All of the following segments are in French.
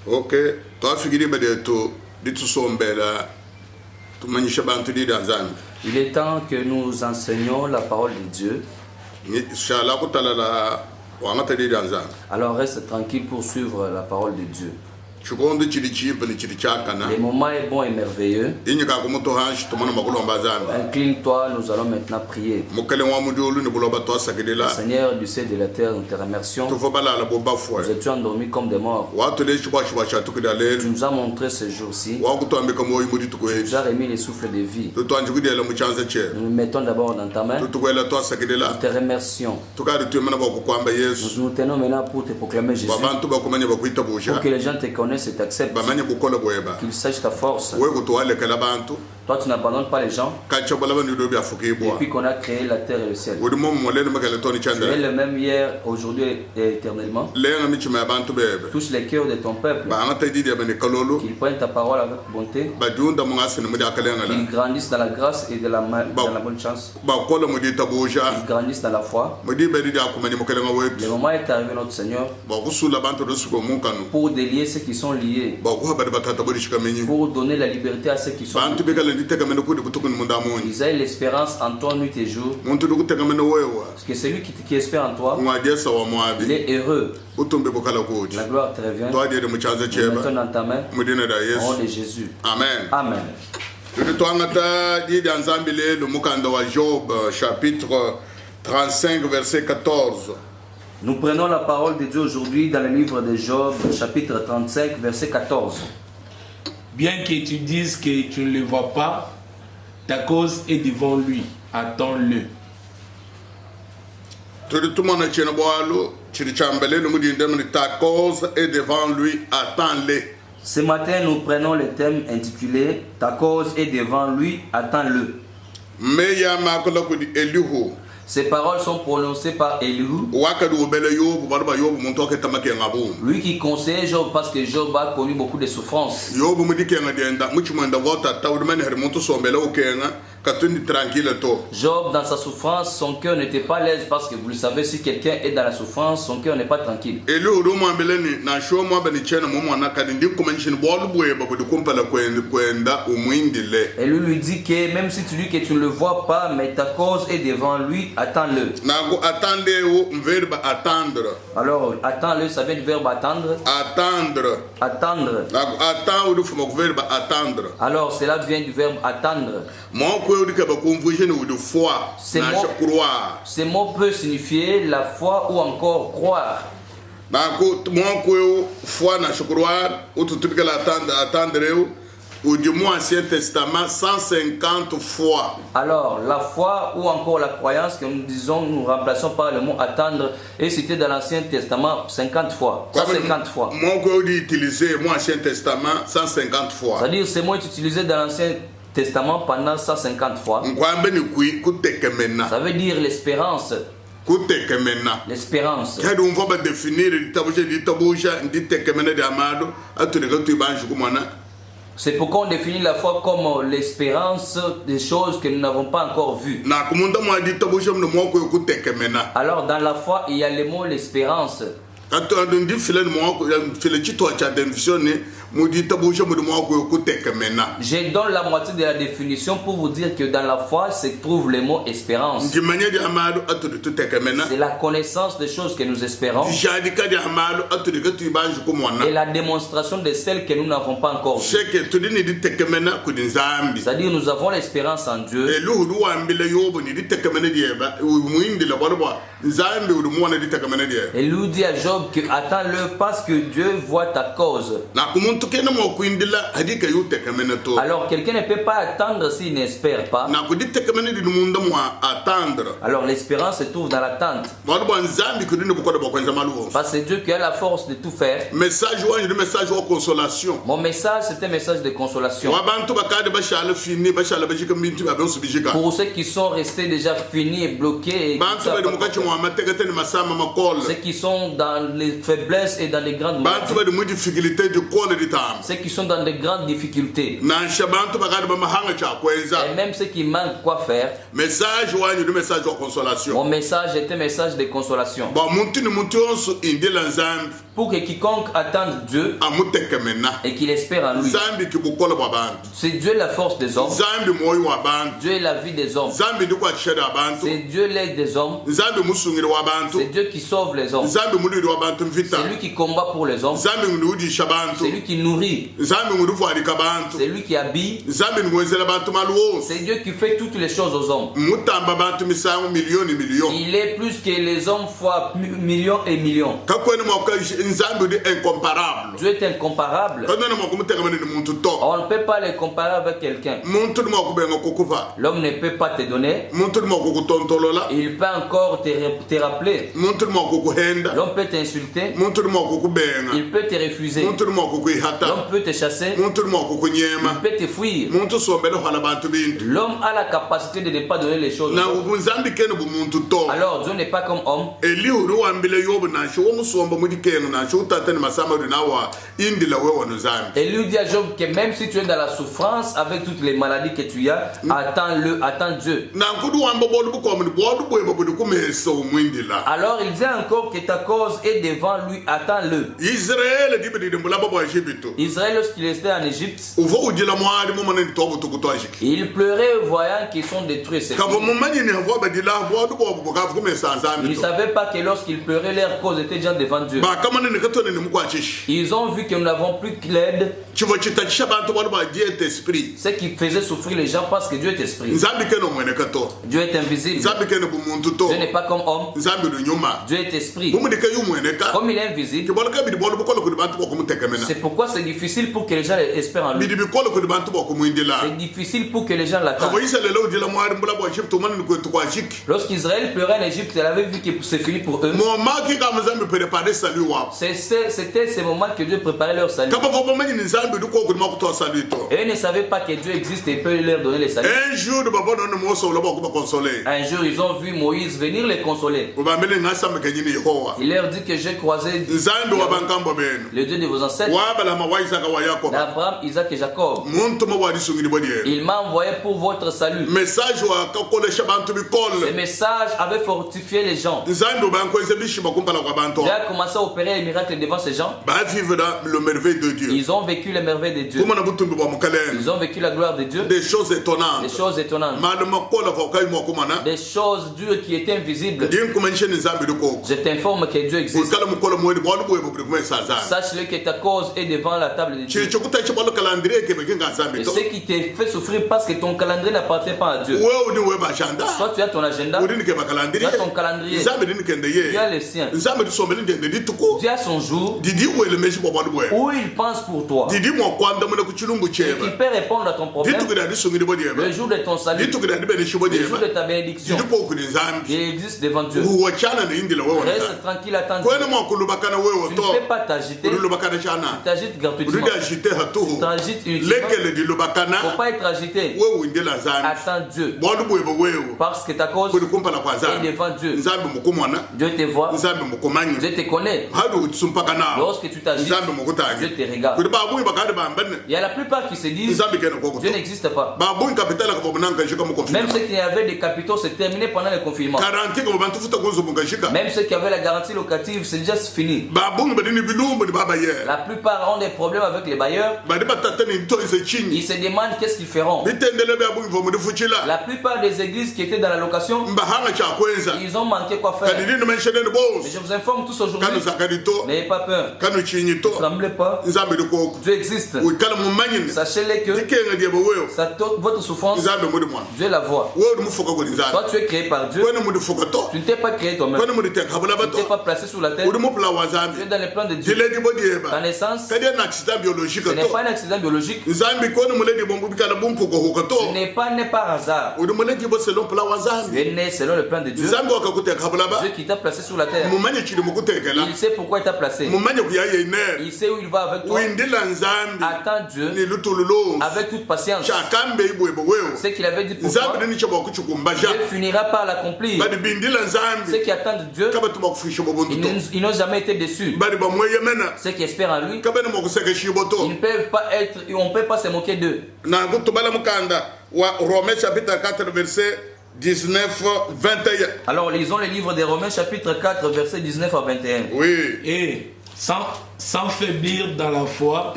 Ok, toi figure de tout, de tout son bel, tout magnifique bantu di danzan. Il est temps que nous enseignions la parole de Dieu. Shala kutala la wangata di danzan. Alors reste tranquille pour suivre la parole de Dieu. Chukondo chilichi pele chilichaka na. Le moment est bon et merveilleux. Inyaka kumoto hanshi tumana makulo mbazan. Incline-toi, nous allons maintenant prier. Mukele wa mudulu ni buloba to sakidela. Seigneur du ciel et de la terre, nous te remercions. Tu fobala la boba fwa. Nous étions endormis comme des morts. Wa to le chwa chwa cha tukidale. Tu nous as montré ce jour-ci. Wa kuto ambe kamo imudi tukwe. Tu nous as remis les souffles de vie. Tu to anjukudi la muchanza che. Nous nous mettons d'abord dans ta main. Tu tukwe la to sakidela. Nous te remercions. Tukari tu mana bako kwamba Yesu. Nous nous tenons maintenant pour te proclamer Jésus. Babantu bakumanya bakuita busha. Pour que les gens te connaissent et t'acceptent. Qu'ils sachent ta force. Toi, tu n'abandonnes pas les gens. Depuis qu'on a créé la terre et le ciel. Tu es le même hier, aujourd'hui et éternellement. Touche les cœurs de ton peuple. Qu'ils prennent ta parole avec bonté. Qu'ils grandissent dans la grâce et dans la bonne chance. Qu'ils grandissent dans la foi. Le moment est arrivé, notre Seigneur, pour délier ceux qui sont liés. Pour donner la liberté à ceux qui sont liés. Ils aient l'espérance en toi nuit et jour. Parce que celui qui espère en toi, il est heureux. La gloire te revient. Nous mettons dans ta main. Au nom de Jésus. Amen. Amen. Le Job, chapitre 35, verset 14. Nous prenons la parole de Dieu aujourd'hui dans le livre de Job, chapitre 35, verset 14. Bien que tu dises que tu ne le vois pas, ta cause est devant lui. Attends-le. Ta cause est devant lui. Attends-le. Ce matin, nous prenons le thème intitulé « Ta cause est devant lui. Attends-le ». Ces paroles sont prononcées par Elihu. Lui qui conseillait Job parce que Job a connu beaucoup de souffrances. Job, dans sa souffrance, son cœur n'était pas à l'aise parce que vous le savez, si quelqu'un est dans la souffrance, son cœur n'est pas tranquille. Et lui lui dit que même si tu dis que tu ne le vois pas, mais ta cause est devant lui, attends-le. Alors, attends-le, ça vient du verbe attendre. Attendre. Attendre. Alors, cela vient du verbe attendre. Ce mot peut signifier la foi ou encore croire. Ou du moins Ancien Testament 150 fois. Alors, la foi ou encore la croyance que nous disons, nous remplaçons par le mot attendre, est cité dans l'Ancien Testament 50 fois. 150 fois. Ancien Testament 150 fois. C'est-à-dire, ce mot est utilisé dans l'Ancien Testament pendant 150 fois. Ça veut dire l'espérance. L'espérance. C'est pourquoi on définit la foi comme l'espérance des choses que nous n'avons pas encore vues. Alors dans la foi, il y a le mot l'espérance. Je donne la moitié de la définition pour vous dire que dans la foi se trouve le mot espérance. C'est la connaissance des choses que nous espérons et la démonstration de celles que nous n'avons pas encore vues. C'est-à-dire nous avons l'espérance en Dieu. Et lui dit à Job que attends-le parce que Dieu voit ta cause. Alors quelqu'un ne peut pas attendre s'il n'espère pas. Alors l'espérance se trouve dans l'attente. Parce que c'est Dieu qui a la force de tout faire. Mon message c'est un message de consolation. Pour ceux qui sont restés déjà finis et bloqués. Ceux qui sont dans les faiblesses et dans les grandes maladies. Ceux qui sont dans les grandes difficultés. Et même ceux qui manquent quoi faire. Mon message est un message de consolation. pour que quiconque attende Dieu et qu'il espère en lui. C'est Dieu la force des hommes. Dieu est la vie des hommes. C'est Dieu l'aide des hommes. C'est Dieu qui sauve les hommes. C'est lui qui combat pour les hommes. C'est lui qui nourrit. C'est lui qui habille. C'est Dieu qui fait toutes les choses aux hommes. Il est plus que les hommes fois millions et millions. Dieu est incomparable. On ne peut pas le comparer avec quelqu'un. L'homme ne peut pas te donner. Il peut encore te rappeler. L'homme peut t'insulter. Il peut te refuser. L'homme peut te chasser. Il peut te fuir. L'homme a la capacité de ne pas donner les choses. Alors Dieu n'est pas comme homme. Et lui dit à Job que même si tu es dans la souffrance avec toutes les maladies que tu as, attends-le, attends Dieu. Alors il dit encore que ta cause est devant lui, attends-le. Israël, lorsqu'il était en Égypte, il pleurait voyant qu'ils sont détruits. Ils ne savaient pas que lorsqu'ils pleuraient, leur cause était déjà devant Dieu. Ils ont vu que nous n'avons plus l'aide. Ce qui faisait souffrir les gens parce que Dieu est esprit. Dieu est invisible. Dieu n'est pas comme homme. Dieu est esprit. Comme il est invisible, c'est pourquoi c'est difficile pour que les gens espèrent en lui. C'est difficile pour que les gens l'attendent. Lorsqu'Israël pleurait en Égypte, elle avait vu que c'est fini pour eux. C'était ce moment que Dieu préparait leur salut. Et ils ne savaient pas que Dieu existe et peut leur donner le salut. Un jour, ils ont vu Moïse venir les consoler. Il leur dit que j'ai croisé le Dieu de vos ancêtres, d'Abraham, Isaac et Jacob. Il m'a envoyé pour votre salut. Ce message avait fortifié les gens. Dieu a commencé à opérer les miracles devant ces gens. Ils ont vécu les merveilles de Dieu. Ils ont vécu la gloire de Dieu. Des choses étonnantes. Des choses étonnantes. Des choses dures qui étaient invisibles. Je t'informe que Dieu existe. Sache-le que ta cause est devant la table de Dieu. Et ce qui te fait souffrir parce que ton calendrier n'appartient pas à Dieu. Toi tu as ton agenda. Tu as ton calendrier. Tu as le sien. Tu as son jour où il pense pour toi. Et qui peut répondre à ton problème. Le jour de ton salut. Le jour de ta bénédiction. Il existe devant Dieu. Reste tranquille, attends Dieu. Tu ne peux pas t'agiter. Tu t'agites gratuitement. Tu t'agites inutilement. Il ne faut pas être agité. Attends Dieu. Parce que ta cause est devant Dieu. Dieu te voit. Dieu te connaît. Lorsque tu t'agites, Dieu te regarde. Il y a la plupart qui se disent Dieu n'existe pas. Même ceux qui avaient des capitaux, c'est terminé pendant le confinement. Même ceux qui avaient la garantie locative, c'est déjà fini. La plupart ont des problèmes avec les bailleurs. Ils se demandent qu'est-ce qu'ils feront. La plupôt des églises qui étaient dans la location, ils ont manqué quoi faire. Mais je vous informe tous aujourd'hui, n'ayez pas peur, ne tremblez pas. Dieu existe. Sachez-le que votre souffrance, Dieu la voit. Toi tu es créé par Dieu. Tu ne t'es pas créé toi-même. Tu ne t'es pas placé sous la terre. Tu es dans les plans de Dieu. Ta naissance, ce n'est pas un accident biologique. Tu n'es pas né par hasard. Tu es né selon le plan de Dieu. Dieu qui t'a placé sur la terre. Il sait pourquoi il t'a placé. Il sait où il va avec toi. Attends Dieu avec toute patience. Ce qu'il avait dit pour toi, Dieu finira par l'accomplir. Ceux qui attendent Dieu, ils n'ont jamais été déçus. Ceux qui espèrent en lui, ils ne peuvent pas être, on ne peut pas se moquer d'eux. Romains chapitre 4 verset 19, 21. Alors lisons le livre des Romains chapitre 4 verset 19 à 21. Oui. Et sans faiblir dans la foi,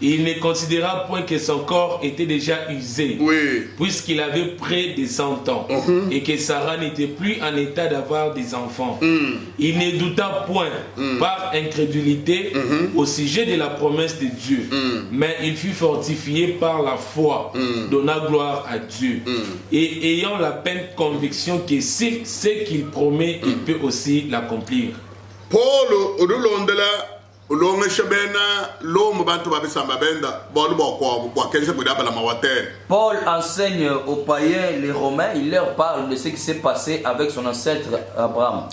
il ne considéra point que son corps était déjà usé, puisqu'il avait près de 100 ans, et que Sarah n'était plus en état d'avoir des enfants. Il ne douta point par incrédulité au sujet de la promesse de Dieu, mais il fut fortifié par la foi, donna gloire à Dieu, et ayant la pleine conviction que si ce qu'il promet, il peut aussi l'accomplir. Paul Paul enseigne aux païens, les Romains, il leur parle de ce qui s'est passé avec son ancêtre Abraham.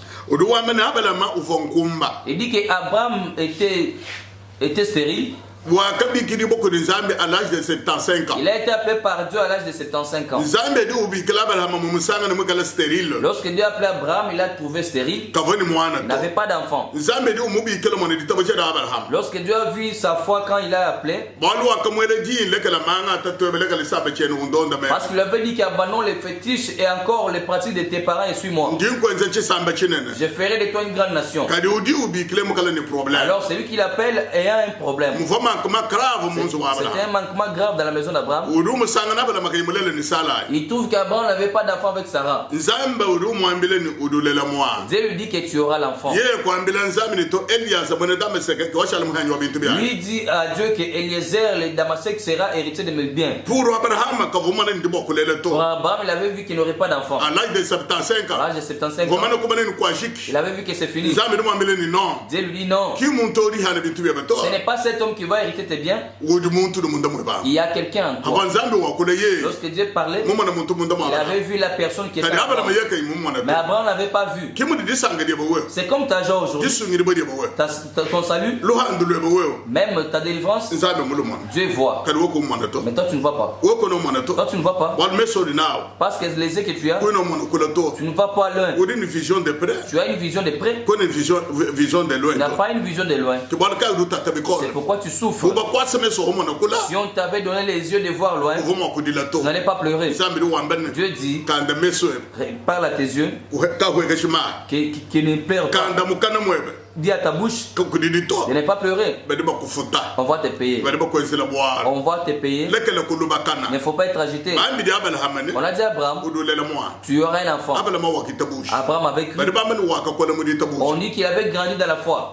Il dit qu'Abraham était stérile. Il a été appelé par Dieu à l'âge de 75 ans. Lorsque Dieu a appelé Abraham, il l'a trouvé stérile. Il n'avait pas d'enfant. Lorsque Dieu a vu sa foi quand il a appelé, parce qu'il avait dit qu'abandonne les fétiches et encore les pratiques de tes parents et suis-moi. Je ferai de toi une grande nation. Alors c'est lui qui l'appelle ayant un problème. C'était un manquement grave dans la maison d'Abraham. Il trouve qu'Abraham n'avait pas d'enfant avec Sarah. Dieu lui dit que tu auras l'enfant. Lui dit à Dieu que Eliezer, le Damasek, sera héritier de mes biens. Pour Abraham, il avait vu qu'il n'aurait pas d'enfant. À l'âge de 75 ans, il avait vu que c'est fini. Dieu lui dit non. Ce n'est pas cet homme qui va hériter tes biens. Il y a quelqu'un en toi. Lorsque Dieu parlait, il avait vu la personne qui était en toi. Mais Abraham n'avait pas vu. C'est comme ta joie aujourd'hui. Ton salut, même ta délivrance, Dieu voit. Mais toi tu ne vois pas. Toi tu ne vois pas. Parce que les yeux que tu as, tu ne vois pas loin. Tu as une vision de près. Tu n'as pas une vision de loin. C'est pourquoi tu souffres. Si on t'avait donné les yeux de voir loin, tu n'allais pas pleurer. Dieu dit, parle à tes yeux, qui ne pleurent pas. Dis à ta bouche de ne pas pleurer. On va te payer. On va te payer. Il ne faut pas être agité. On a dit à Abraham, tu auras un enfant. Abraham avait cru. On dit qu'il avait grandi dans la foi.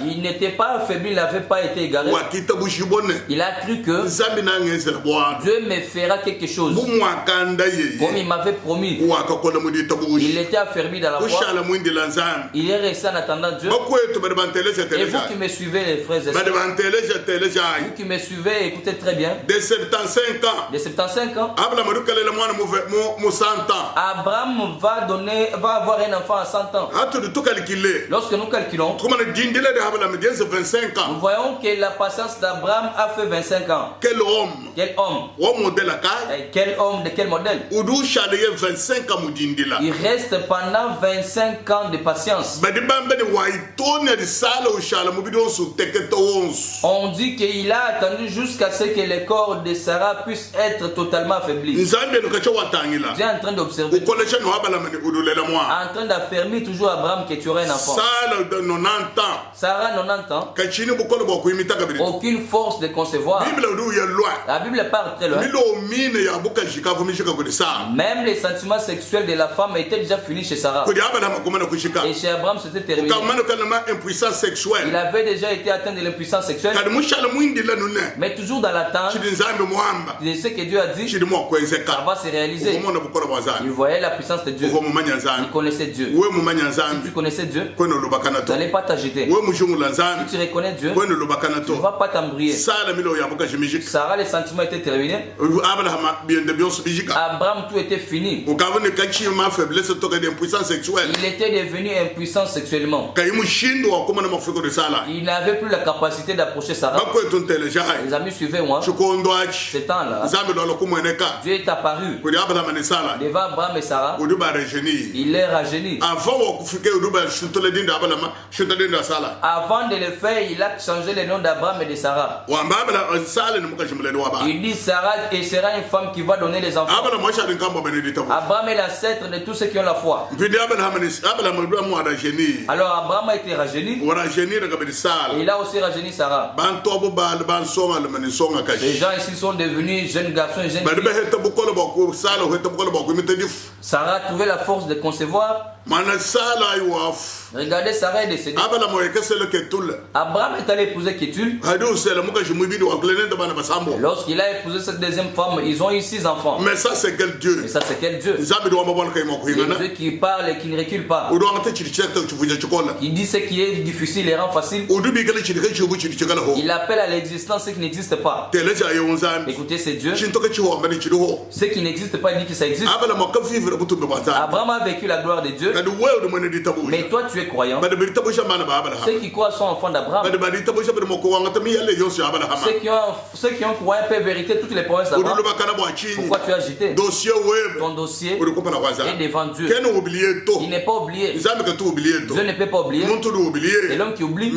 Il n'était pas affaibli, il n'avait pas été égaré. Il a cru que Dieu me fera quelque chose comme il m'avait promis. Il était affermi dans la foi. Il est resté en attendant Dieu. Et vous qui me suivez, les frères et sœurs, vous qui me suivez, écoutez très bien. De 75 ans, Abraham va avoir un enfant à 100 ans. Lorsque nous calculons, nous voyons que la patience d'Abraham a fait 25 ans. Quel homme? Quel homme de quel modèle? Il reste pendant 25 ans de patience. On dit qu'il a attendu jusqu'à ce que le corps de Sarah puisse être totalement affaibli. Dieu est en train d'observer, en train d'affermir toujours Abraham que tu aurais un enfant. Sarah 90 ans, aucune force de concevoir. La Bible parle très loin. Même les sentiments sexuels de la femme étaient déjà finis chez Sarah. Et chez Abraham c'était terminé. Il avait déjà été atteint de l'impuissance sexuelle. Mais toujours dans l'attente de ce que Dieu a dit, ça va se réaliser. Il voyait la puissance de Dieu. Il connaissait Dieu. Si tu connaissais Dieu, tu n'allais pas t'agiter. Si tu reconnais Dieu, tu ne vas pas t'embrouiller. Sarah, les sentiments étaient terminés. Abraham, tout était fini. Il était devenu impuissant sexuellement. Il n'avait plus la capacité d'approcher Sarah. Les amis, suivez-moi. Ce temps-là, Dieu est apparu devant Abraham et Sarah. Il est rajeuni. Avant de le faire, il a changé le nom d'Abraham et de Sarah. Il dit Sarah et sera une femme qui va donner les enfants. Abraham est l'ancêtre de tous ceux qui ont la foi. Alors Abraham a été rajeuni. Et il a aussi rajeuni Sarah. Les gens ici sont devenus jeunes garçons et jeunes filles. Sarah a trouvé la force de concevoir. Regardez, Sarah est décédée. Abraham est allé épouser Kétul. Lorsqu'il a épousé cette deuxième femme, ils ont eu 6 enfants. Mais ça, c'est quel Dieu? Mais ça, c'est quel Dieu? Dieu qui parle et qui ne recule pas. Il dit ce qui est difficile et rend facile. Il appelle à l'existence ce qui n'existe pas. Écoutez, c'est Dieu. Ce qui n'existe pas, il dit que ça existe. Abraham a vécu la gloire de Dieu. Mais toi, tu es croyant. Ceux qui croient sont enfants d'Abraham. Ceux qui ont croyant peuvent vériter toutes les promesses d'Abraham. Pourquoi tu as agité? Ton dossier est devant Dieu. Il n'est pas oublié. Dieu ne peut pas oublier. C'est l'homme qui oublie,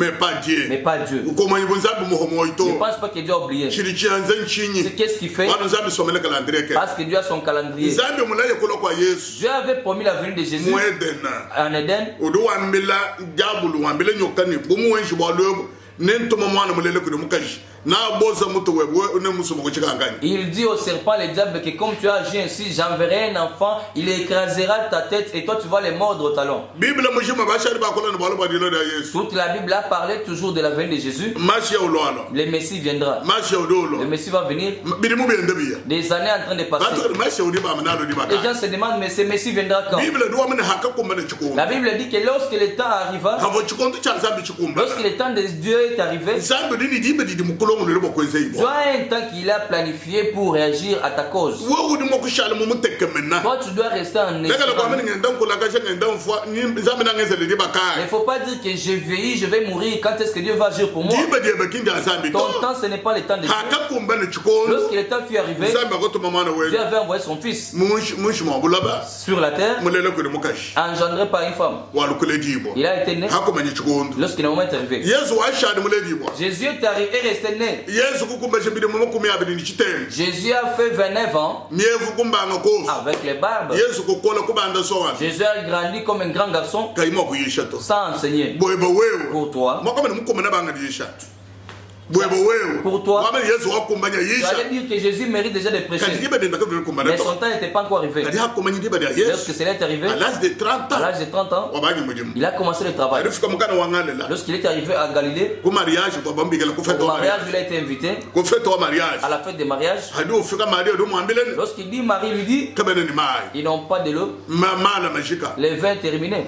mais pas Dieu. Ne pense pas que Dieu a oublié. Qu'est-ce qu'il fait? Parce que Dieu a son calendrier. Dieu avait promis la venue de Jésus en Éden. Il dit au serpent, le diable, que comme tu as agi ainsi, j'enverrai un enfant, il écrasera ta tête et toi tu vas les mordre au talon. Toute la Bible a parlé toujours de la venue de Jésus. Le Messie viendra. Le Messie va venir. Des années en train de passer. Les gens se demandent, mais ce Messie viendra quand? La Bible dit que lorsque le temps arriva, lorsque le temps de Dieu est arrivé, Dieu a un temps qu'il a planifié pour réagir à ta cause. Toi, tu dois rester en espérance. Il ne faut pas dire que je vieillis, je vais mourir. Quand est-ce que Dieu va agir pour moi? Ton temps, ce n'est pas le temps de Dieu. Lorsque le temps fut arrivé, Dieu avait envoyé son fils sur la terre, engendré par une femme. Il a été né lorsque le moment est arrivé. Jésus est resté né. Jésus a fait 29 ans avec les barbes. Jésus a grandi comme un grand garçon sans enseigner. Pour toi, pour toi, tu allais dire que Jésus mérite déjà de prêcher. Mais son temps n'était pas encore arrivé. Lorsque cela est arrivé, à l'âge de 30 ans, il a commencé le travail. Lorsqu'il est arrivé à Galilée, au mariage, il a été invité à la fête des mariages. Lorsqu'il dit, Marie lui dit, ils n'ont pas de l'eau. Le vin est terminé.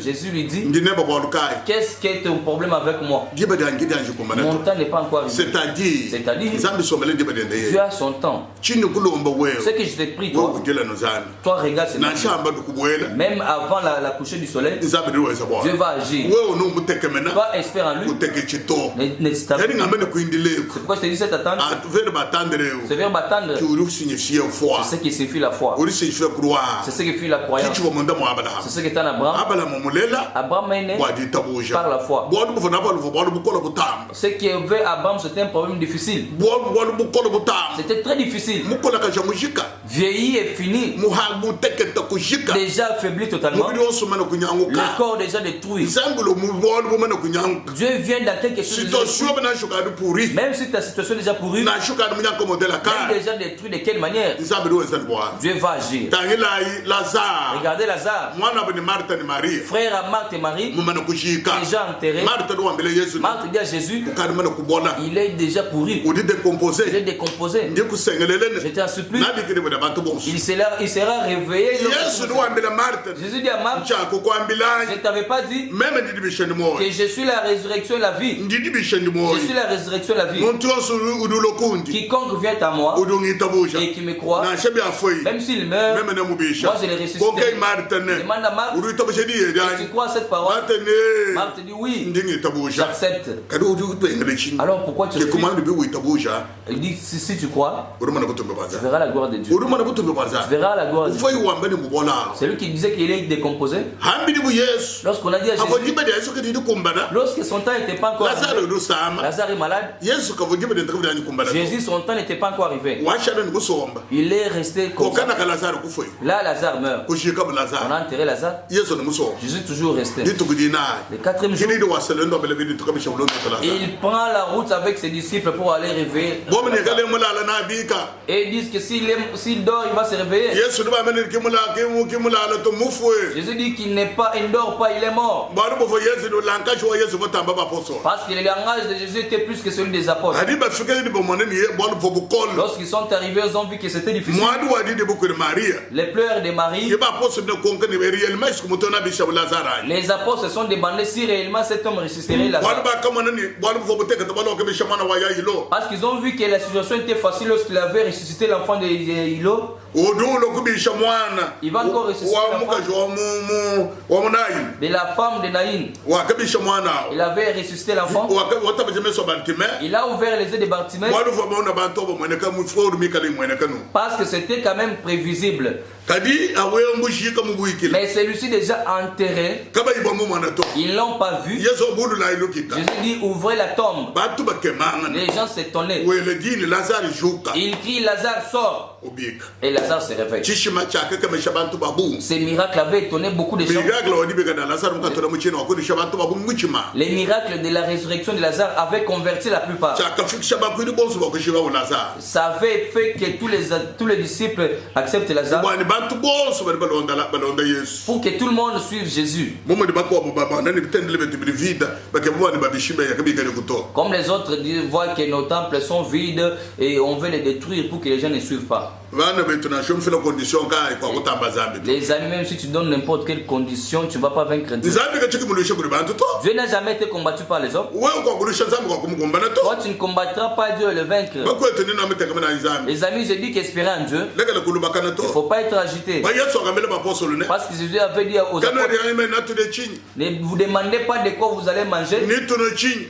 Jésus lui dit, qu'est-ce qui est ton problème avec moi? Mon temps n'est pas encore arrivé. C'est-à-dire, Dieu a son temps. Ce que je t'ai pris, toi regarde, même avant la coucher du soleil, Dieu va agir. Toi, espère en lui. C'est pourquoi je te dis cette attente. Ce verbe attendre, c'est ce qui signifie la foi. C'est ce qui signifie la croyance. C'est ce qui est en Abraham. Abraham est né par la foi. Ce qui avait Abraham, c'était un problème difficile. C'était très difficile. Vieilli et fini. Déjà affaibli totalement. Le corps déjà détruit. Dieu vient dans quelque chose de même si ta situation est déjà pourrie, même déjà détruit, de quelle manière Dieu va agir. Regardez Lazare, frère à Marthe et Marie, déjà enterré. Marthe dit à Jésus, il est déjà pourri. Il est décomposé. J'étais en supplice. Il sera réveillé. Jésus dit à Marthe, je ne t'avais pas dit que je suis la résurrection et la vie. Je suis la résurrection et la vie. Quiconque vient à moi et qui me croit, même s'il meurt, moi je le ressuscite. Demande à Marthe, tu crois à cette parole? Marthe dit oui, j'accepte. Alors pourquoi tu refuses? Il dit si tu crois, tu verras la gloire de Dieu. Tu verras la gloire de Dieu. C'est lui qui disait qu'il est décomposé. Lorsqu'on a dit à Jésus, lorsque son temps n'était pas encore arrivé, Lazare est malade. Jésus, son temps n'était pas encore arrivé. Il est resté comme ça. Là, Lazare meurt. On a enterré Lazare. Jésus est toujours resté. Le quatrième jour, il prend la route avec ses disciples pour aller réveiller. Et ils disent que s'il dort, il va se réveiller. Jésus dit qu'il ne dort pas, il est mort. Parce que le langage de Jésus était plus que celui des apôtres. Lorsqu'ils sont arrivés, ils ont vu que c'était difficile. Les pleurs de Marie. Les apôtres se sont demandé si réellement cet homme ressusciterait Lazare. Parce qu'ils ont vu que la situation était facile lorsqu'il avait ressuscité l'enfant de Hilo. Il va encore ressusciter l'enfant de la femme de Naïn. Il avait ressuscité l'enfant. Il a ouvert les yeux de Bartimée. Parce que c'était quand même prévisible. Mais celui-ci déjà enterré, ils ne l'ont pas vu. Jésus dit ouvrez la tombe. Les gens s'étonnaient. Il crie Lazare sort. Et Lazare se réveille. Ces miracles avaient étonné beaucoup de gens. Les miracles de la résurrection de Lazare avaient converti la plupart. Ça avait fait que tous les disciples acceptent Lazare. Pour que tout le monde suive Jésus. Comme les autres voient que nos temples sont vides et on veut les détruire pour que les gens ne suivent pas. Les amis, même si tu donnes n'importe quelle condition, tu ne vas pas vaincre Dieu. Dieu n'a jamais été combattu par les hommes. Toi, tu ne combattras pas Dieu et le vaincre. Les amis, je dis qu'espérer en Dieu, il ne faut pas être agité. Parce que Jésus avait dit aux apôtres, ne vous demandez pas de quoi vous allez manger,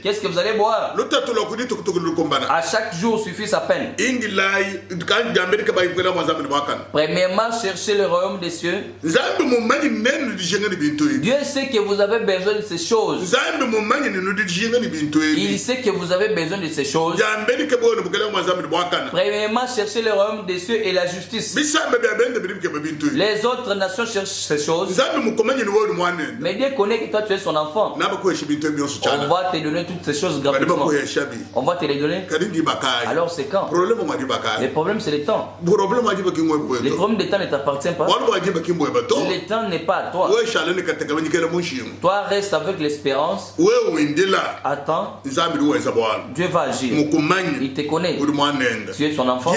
qu'est-ce que vous allez boire. À chaque jour suffit sa peine. Premièrement, cherchez le royaume des cieux. Dieu sait que vous avez besoin de ces choses. Il sait que vous avez besoin de ces choses. Premièrement, cherchez le royaume des cieux et la justice. Les autres nations cherchent ces choses. Mais Dieu connaît que toi tu es son enfant. On va te donner toutes ces choses gratuitement. On va te les donner. Alors c'est quand? Le problème c'est le temps. Le problème du temps ne t'appartient pas. Le temps n'est pas à toi. Toi reste avec l'espérance. Attends. Dieu va agir. Il te connaît. Tu es son enfant.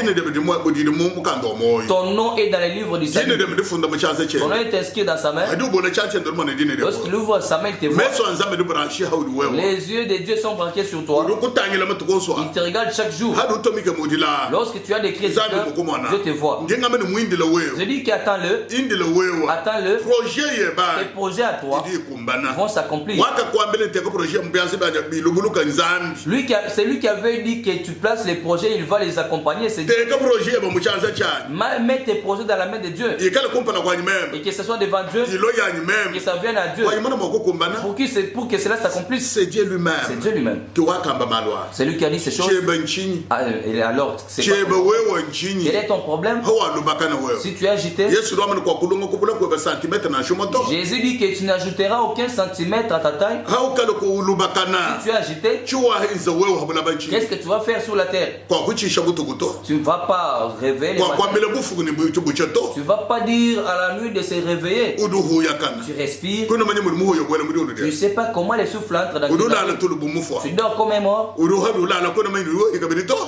Ton nom est dans les livres du salut. Ton nom est inscrit dans sa main. Lorsqu'il ouvre sa main, il te voit. Les yeux de Dieu sont braqués sur toi. Il te regarde chaque jour. Lorsque tu as des cris de cœur, Dieu te voit. Je dis qu'attends-le. Attends-le. Tes projets à toi vont s'accomplir. C'est lui qui avait dit que tu places les projets, il va les accompagner. C'est Dieu. Mets tes projets dans la main de Dieu. Et que ce soit devant Dieu, que ça vienne à Dieu. Pour que cela s'accomplisse. C'est Dieu lui-même. C'est Dieu lui-même. C'est lui qui a dit ces choses. Et alors, c'est quel est ton problème? Si tu es agité, Jésus dit que tu n'ajouteras aucun centimètre à ta taille. Si tu es agité, qu'est-ce que tu vas faire sur la terre? Tu ne vas pas rêver. Tu ne vas pas dire à la nuit de se réveiller. Tu respires. Tu ne sais pas comment les souffles entrent dans ton âme. Tu dors comme un mort.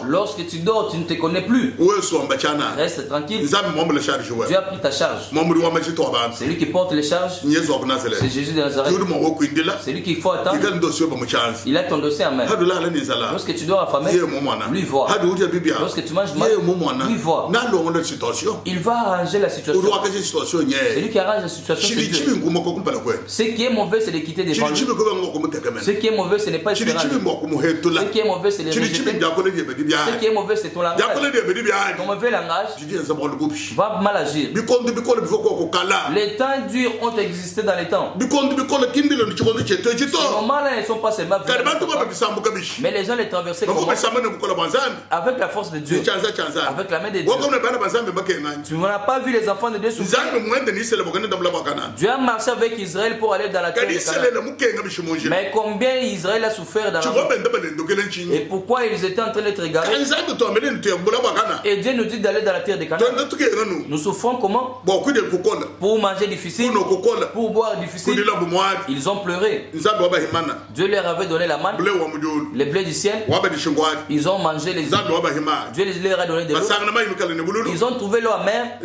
Lorsque tu dors, tu ne te connais plus. Reste tranquille. Dieu a pris ta charge. C'est lui qui porte les charges. C'est Jésus de Nazareth. C'est lui qu'il faut attendre. Il a ton dossier en main. Lorsque tu dois affamer, lui voit. Lorsque tu manges mal, lui voit. Il va arranger la situation. C'est lui qui arrange la situation. Ce qui est mauvais, c'est de quitter des familles. Ce qui est mauvais, ce n'est pas espérant. Ce qui est mauvais, c'est les rejeter. Ce qui est mauvais, c'est ton langage. Ton mauvais langage va mal agir. Les temps durs ont existé dans les temps. Ces moments-là ne sont pas seulement mais les gens les traversaient avec la force de Dieu, avec la main de Dieu. Tu n'as pas vu les enfants de Dieu souffrir. Dieu a marché avec Israël pour aller dans la terre de Canaan. Mais combien Israël a souffert dans la terre? Et pourquoi ils étaient en train d'être égarés? Et Dieu nous dit d'aller dans la terre de Canaan. Nous souffrons comment? Pour manger difficile, pour boire difficile. Ils ont pleuré. Dieu leur avait donné la manne, les blés du ciel. Ils ont mangé les îles. Dieu leur a donné de l'eau. Ils ont trouvé l'eau amère.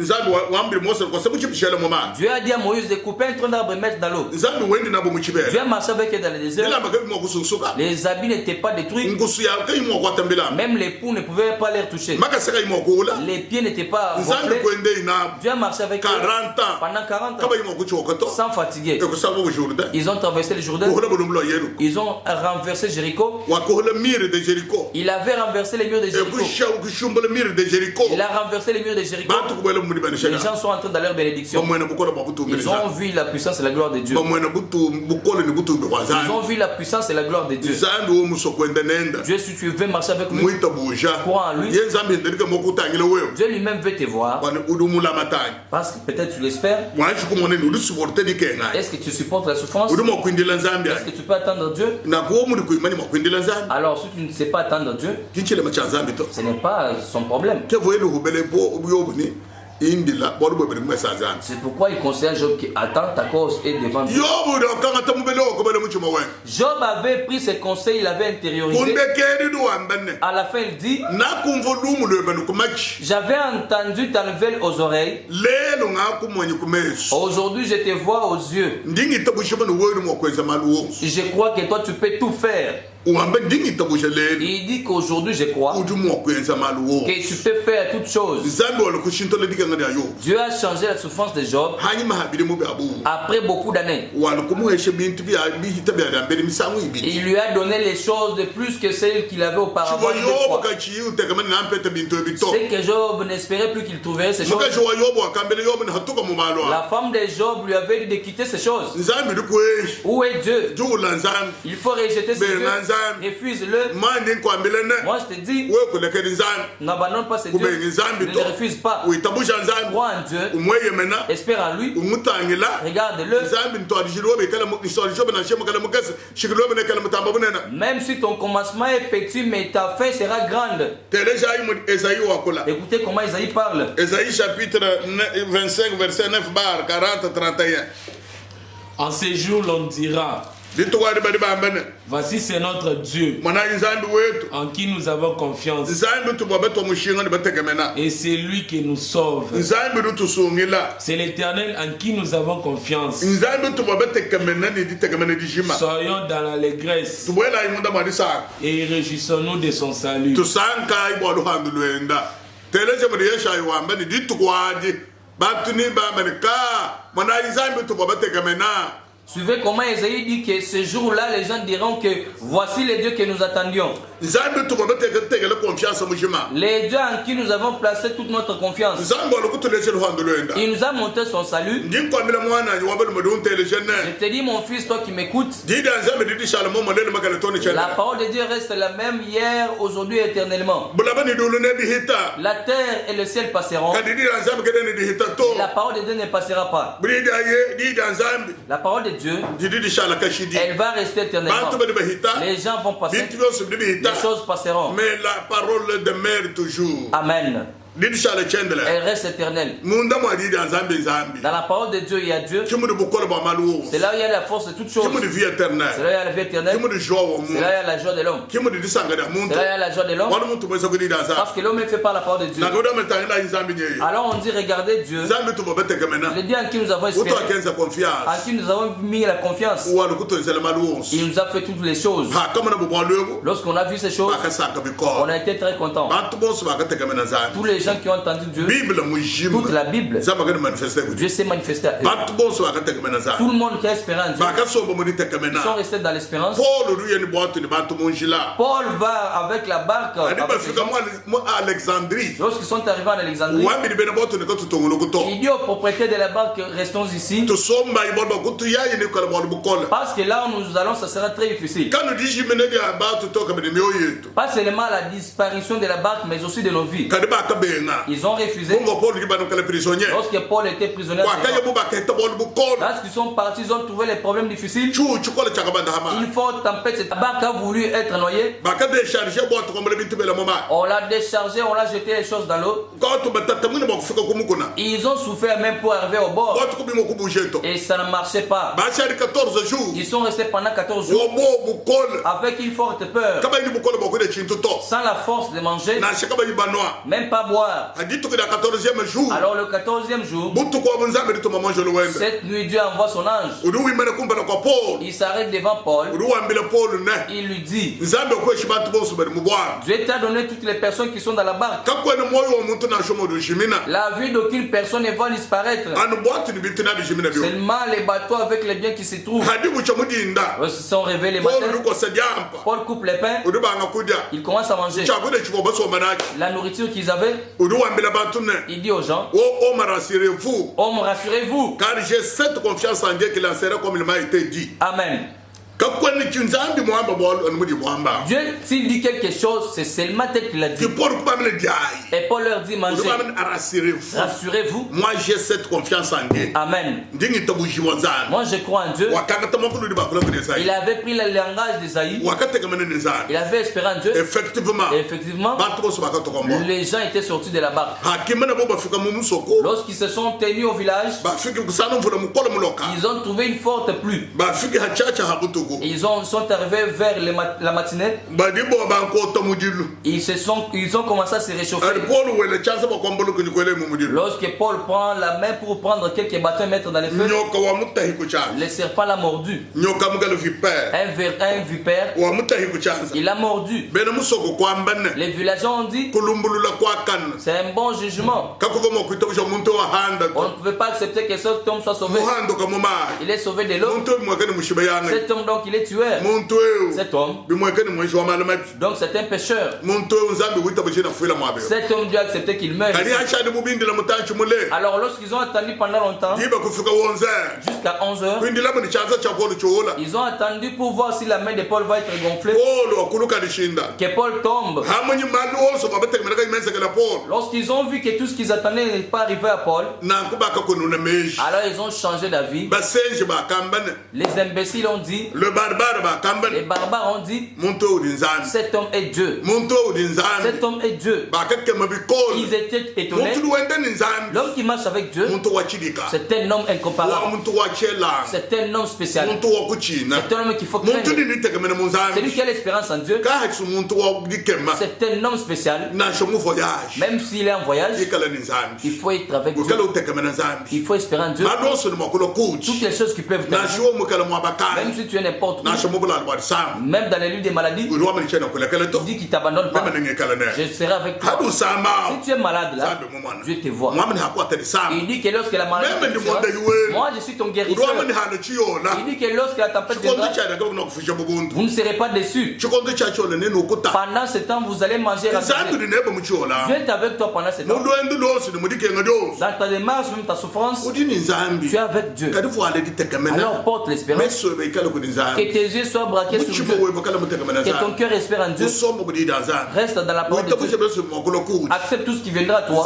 Dieu a dit à Moïse de couper un tronc d'arbre et mettre dans l'eau. Dieu a marché avec eux dans le désert. Les habits n'étaient pas détruits. Même les poux ne pouvaient pas les toucher. Les pieds n'étaient pas gonflés. Dieu a marché avec eux pendant 40 ans sans fatiguer. Ils ont traversé le Jourdain. Ils ont renversé Jéricho. Il avait renversé les murs de Jéricho. Il a renversé les murs de Jéricho. Les gens sont entrés dans leur bénédiction. Ils ont vu la puissance et la gloire de Dieu. Ils ont vu la puissance et la gloire de Dieu. Dieu, si tu veux marcher avec lui, crois en lui. Dieu lui-même veut te voir. Parce que peut-être tu l'espères. Est-ce que tu supportes la souffrance? Est-ce que tu peux attendre Dieu? Alors si tu ne sais pas attendre Dieu, ce n'est pas son problème. C'est pourquoi il conseille Job qui attend ta cause est devant Dieu. Job avait pris ses conseils, il avait intériorisé. À la fin, il dit: j'avais entendu ta nouvelle aux oreilles. Aujourd'hui, je te vois aux yeux. Je crois que toi, tu peux tout faire. Il dit qu'aujourd'hui je crois que tu peux faire toutes choses. Dieu a changé la souffrance de Job après beaucoup d'années. Il lui a donné les choses de plus que celles qu'il avait auparavant. C'est que Job n'espérait plus qu'il trouverait ces choses. La femme de Job lui avait dit de quitter ces choses. Où est Dieu? Il faut rejeter ces dieux. Refuse-le. Moi je te dis, n'abandonne pas ce Dieu. Ne le refuse pas. Crois en Dieu. Espère en lui. Regarde-le. Même si ton commencement est petit, mais ta fin sera grande. Écoutez comment Isaïe parle. Isaïe chapitre 25, verset 9, 40, 31. En ces jours, l'on dira: voici c'est notre Dieu en qui nous avons confiance. Et c'est lui qui nous sauve. C'est l'Éternel en qui nous avons confiance. Soyons dans l'allégresse et réjouissons-nous de son salut. Suivez comment Isaïe dit que ce jour-là, les gens diront que voici les dieux que nous attendions. Les dieux en qui nous avons placé toute notre confiance. Il nous a montré son salut. Je te dis, mon fils, toi qui m'écoutes, la parole de Dieu reste la même hier, aujourd'hui et éternellement. La terre et le ciel passeront. La parole de Dieu ne passera pas. La parole de Dieu, elle va rester éternellement. Les gens vont passer, les choses passeront. Mais la parole demeure toujours. Amen. Elle reste éternelle. Dans la parole de Dieu, il y a Dieu. C'est là où il y a la force de toutes choses. C'est là où il y a la vie éternelle. C'est là où il y a la joie de l'homme. C'est là où il y a la joie de l'homme. Parce que l'homme est fait par la parole de Dieu. Alors on dit regardez Dieu. Le Dieu en qui nous avons espéré, en qui nous avons mis la confiance. Il nous a fait toutes les choses. Lorsqu'on a vu ces choses, on a été très contents. Tous les gens qui ont entendu Dieu, toute la Bible, Dieu s'est manifesté à eux. Tout le monde qui a espéré en Dieu, ils sont restés dans l'espérance. Paul va avec la barque lorsqu'ils sont arrivés en Alexandrie. Il dit aux propriétaires de la barque, restons ici. Parce que là où nous allons, ça sera très difficile. Pas seulement la disparition de la barque, mais aussi de nos vies. Ils ont refusé. Lorsque Paul était prisonnier, lorsqu'ils sont partis, ils ont trouvé les problèmes difficiles. Il faut tempête. Cette barque a voulu être noyée. On l'a déchargé, on l'a jeté les choses dans l'eau. Ils ont souffert même pour arriver au bord. Et ça ne marchait pas. Ils sont restés pendant 14 jours avec une forte peur. Sans la force de manger, même pas boire. Alors le 14e jour, cette nuit Dieu envoie son ange. Il s'arrête devant Paul. Il lui dit, Dieu t'a donné toutes les personnes qui sont dans la barque. La vue d'aucune personne ne va disparaître. Seulement les bateaux avec les biens qui se trouvent. Ils se sont réveillés les matins. Paul coupe les pains. Il commence à manger la nourriture qu'ils avaient. Il dit aux gens, hommes, rassurez-vous, car j'ai cette confiance en Dieu qu'il en sera comme il m'a été dit. Amen. Dieu, s'il dit quelque chose, c'est seulement tel qu'il a dit. Et Paul leur dit, mangez. Rassurez-vous. Moi, j'ai cette confiance en Dieu. Amen. Moi, je crois en Dieu. Il avait pris le langage d'Ésaïe. Il avait espéré en Dieu. Effectivement, les gens étaient sortis de la barque. Lorsqu'ils se sont tenus au village, ils ont trouvé une forte pluie. Et ils sont arrivés vers la matinée. Ils ont commencé à se réchauffer. Lorsque Paul prend la main pour prendre quelques bâtons et mettre dans les feux, le serpent l'a mordu. Un vipère, il a mordu. Les villageois ont dit, c'est un bon jugement. On ne pouvait pas accepter que cet homme soit sauvé. Il est sauvé de l'eau. Cet homme donc il est tueur. Cet homme donc c'est un pécheur. Cet homme Dieu a accepté qu'il meure. Alors lorsqu'ils ont attendu pendant longtemps, jusqu'à 11h, ils ont attendu pour voir si la main de Paul va être gonflée, que Paul tombe. Lorsqu'ils ont vu que tout ce qu'ils attendaient n'est pas arrivé à Paul, alors ils ont changé d'avis. Les imbéciles ont dit, les barbares ont dit, cet homme est Dieu. Cet homme est Dieu. Ils étaient étonnés. L'homme qui marche avec Dieu, c'est un homme incomparable. C'est un homme spécial. C'est un homme qu'il faut craindre. C'est lui qui a l'espérance en Dieu. C'est un homme spécial. Même s'il est en voyage, il faut être avec Dieu. Il faut espérer en Dieu. Toutes les choses qui peuvent t'arriver, même si tu es n'importe où, même dans les lieux des maladies, il dit qu'il t'abandonne pas. Je serai avec toi. Si tu es malade là, Dieu te voit. Il dit que lorsque la maladie te touchera, moi je suis ton guérisseur. Il dit que lorsque la tempête viendra, vous ne serez pas déçus. Pendant ce temps, vous allez manger rapidement. Dieu est avec toi pendant ce temps. Dans ta démarche, même ta souffrance, tu es avec Dieu. Alors porte l'espérance. Que tes yeux soient braqués sur Dieu. Que ton cœur espère en Dieu. Reste dans la parole de Dieu. Accepte tout ce qui viendra à toi.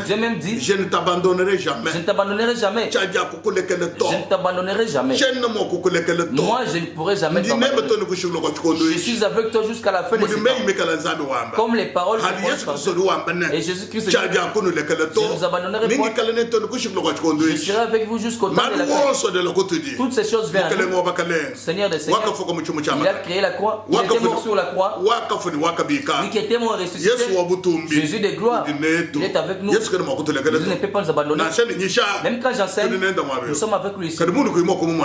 Dieu même dit, je ne t'abandonnerai jamais. Je ne t'abandonnerai jamais. Je ne t'abandonnerai jamais. Moi, je ne pourrai jamais t'abandonner. Je suis avec toi jusqu'à la fin de ce temps. Comme les paroles de et Jésus-Christ dit, je ne vous abandonnerai pas. Je serai avec vous jusqu'au temps de la fin. Toutes ces choses vers nous. Seigneur des Seigneurs, il a créé la croix. Il était mort sur la croix. Lui qui était mort ressuscité. Jésus de gloire, il est avec nous. Jésus ne peut pas nous abandonner. Même quand j'enseigne, nous sommes avec lui ici.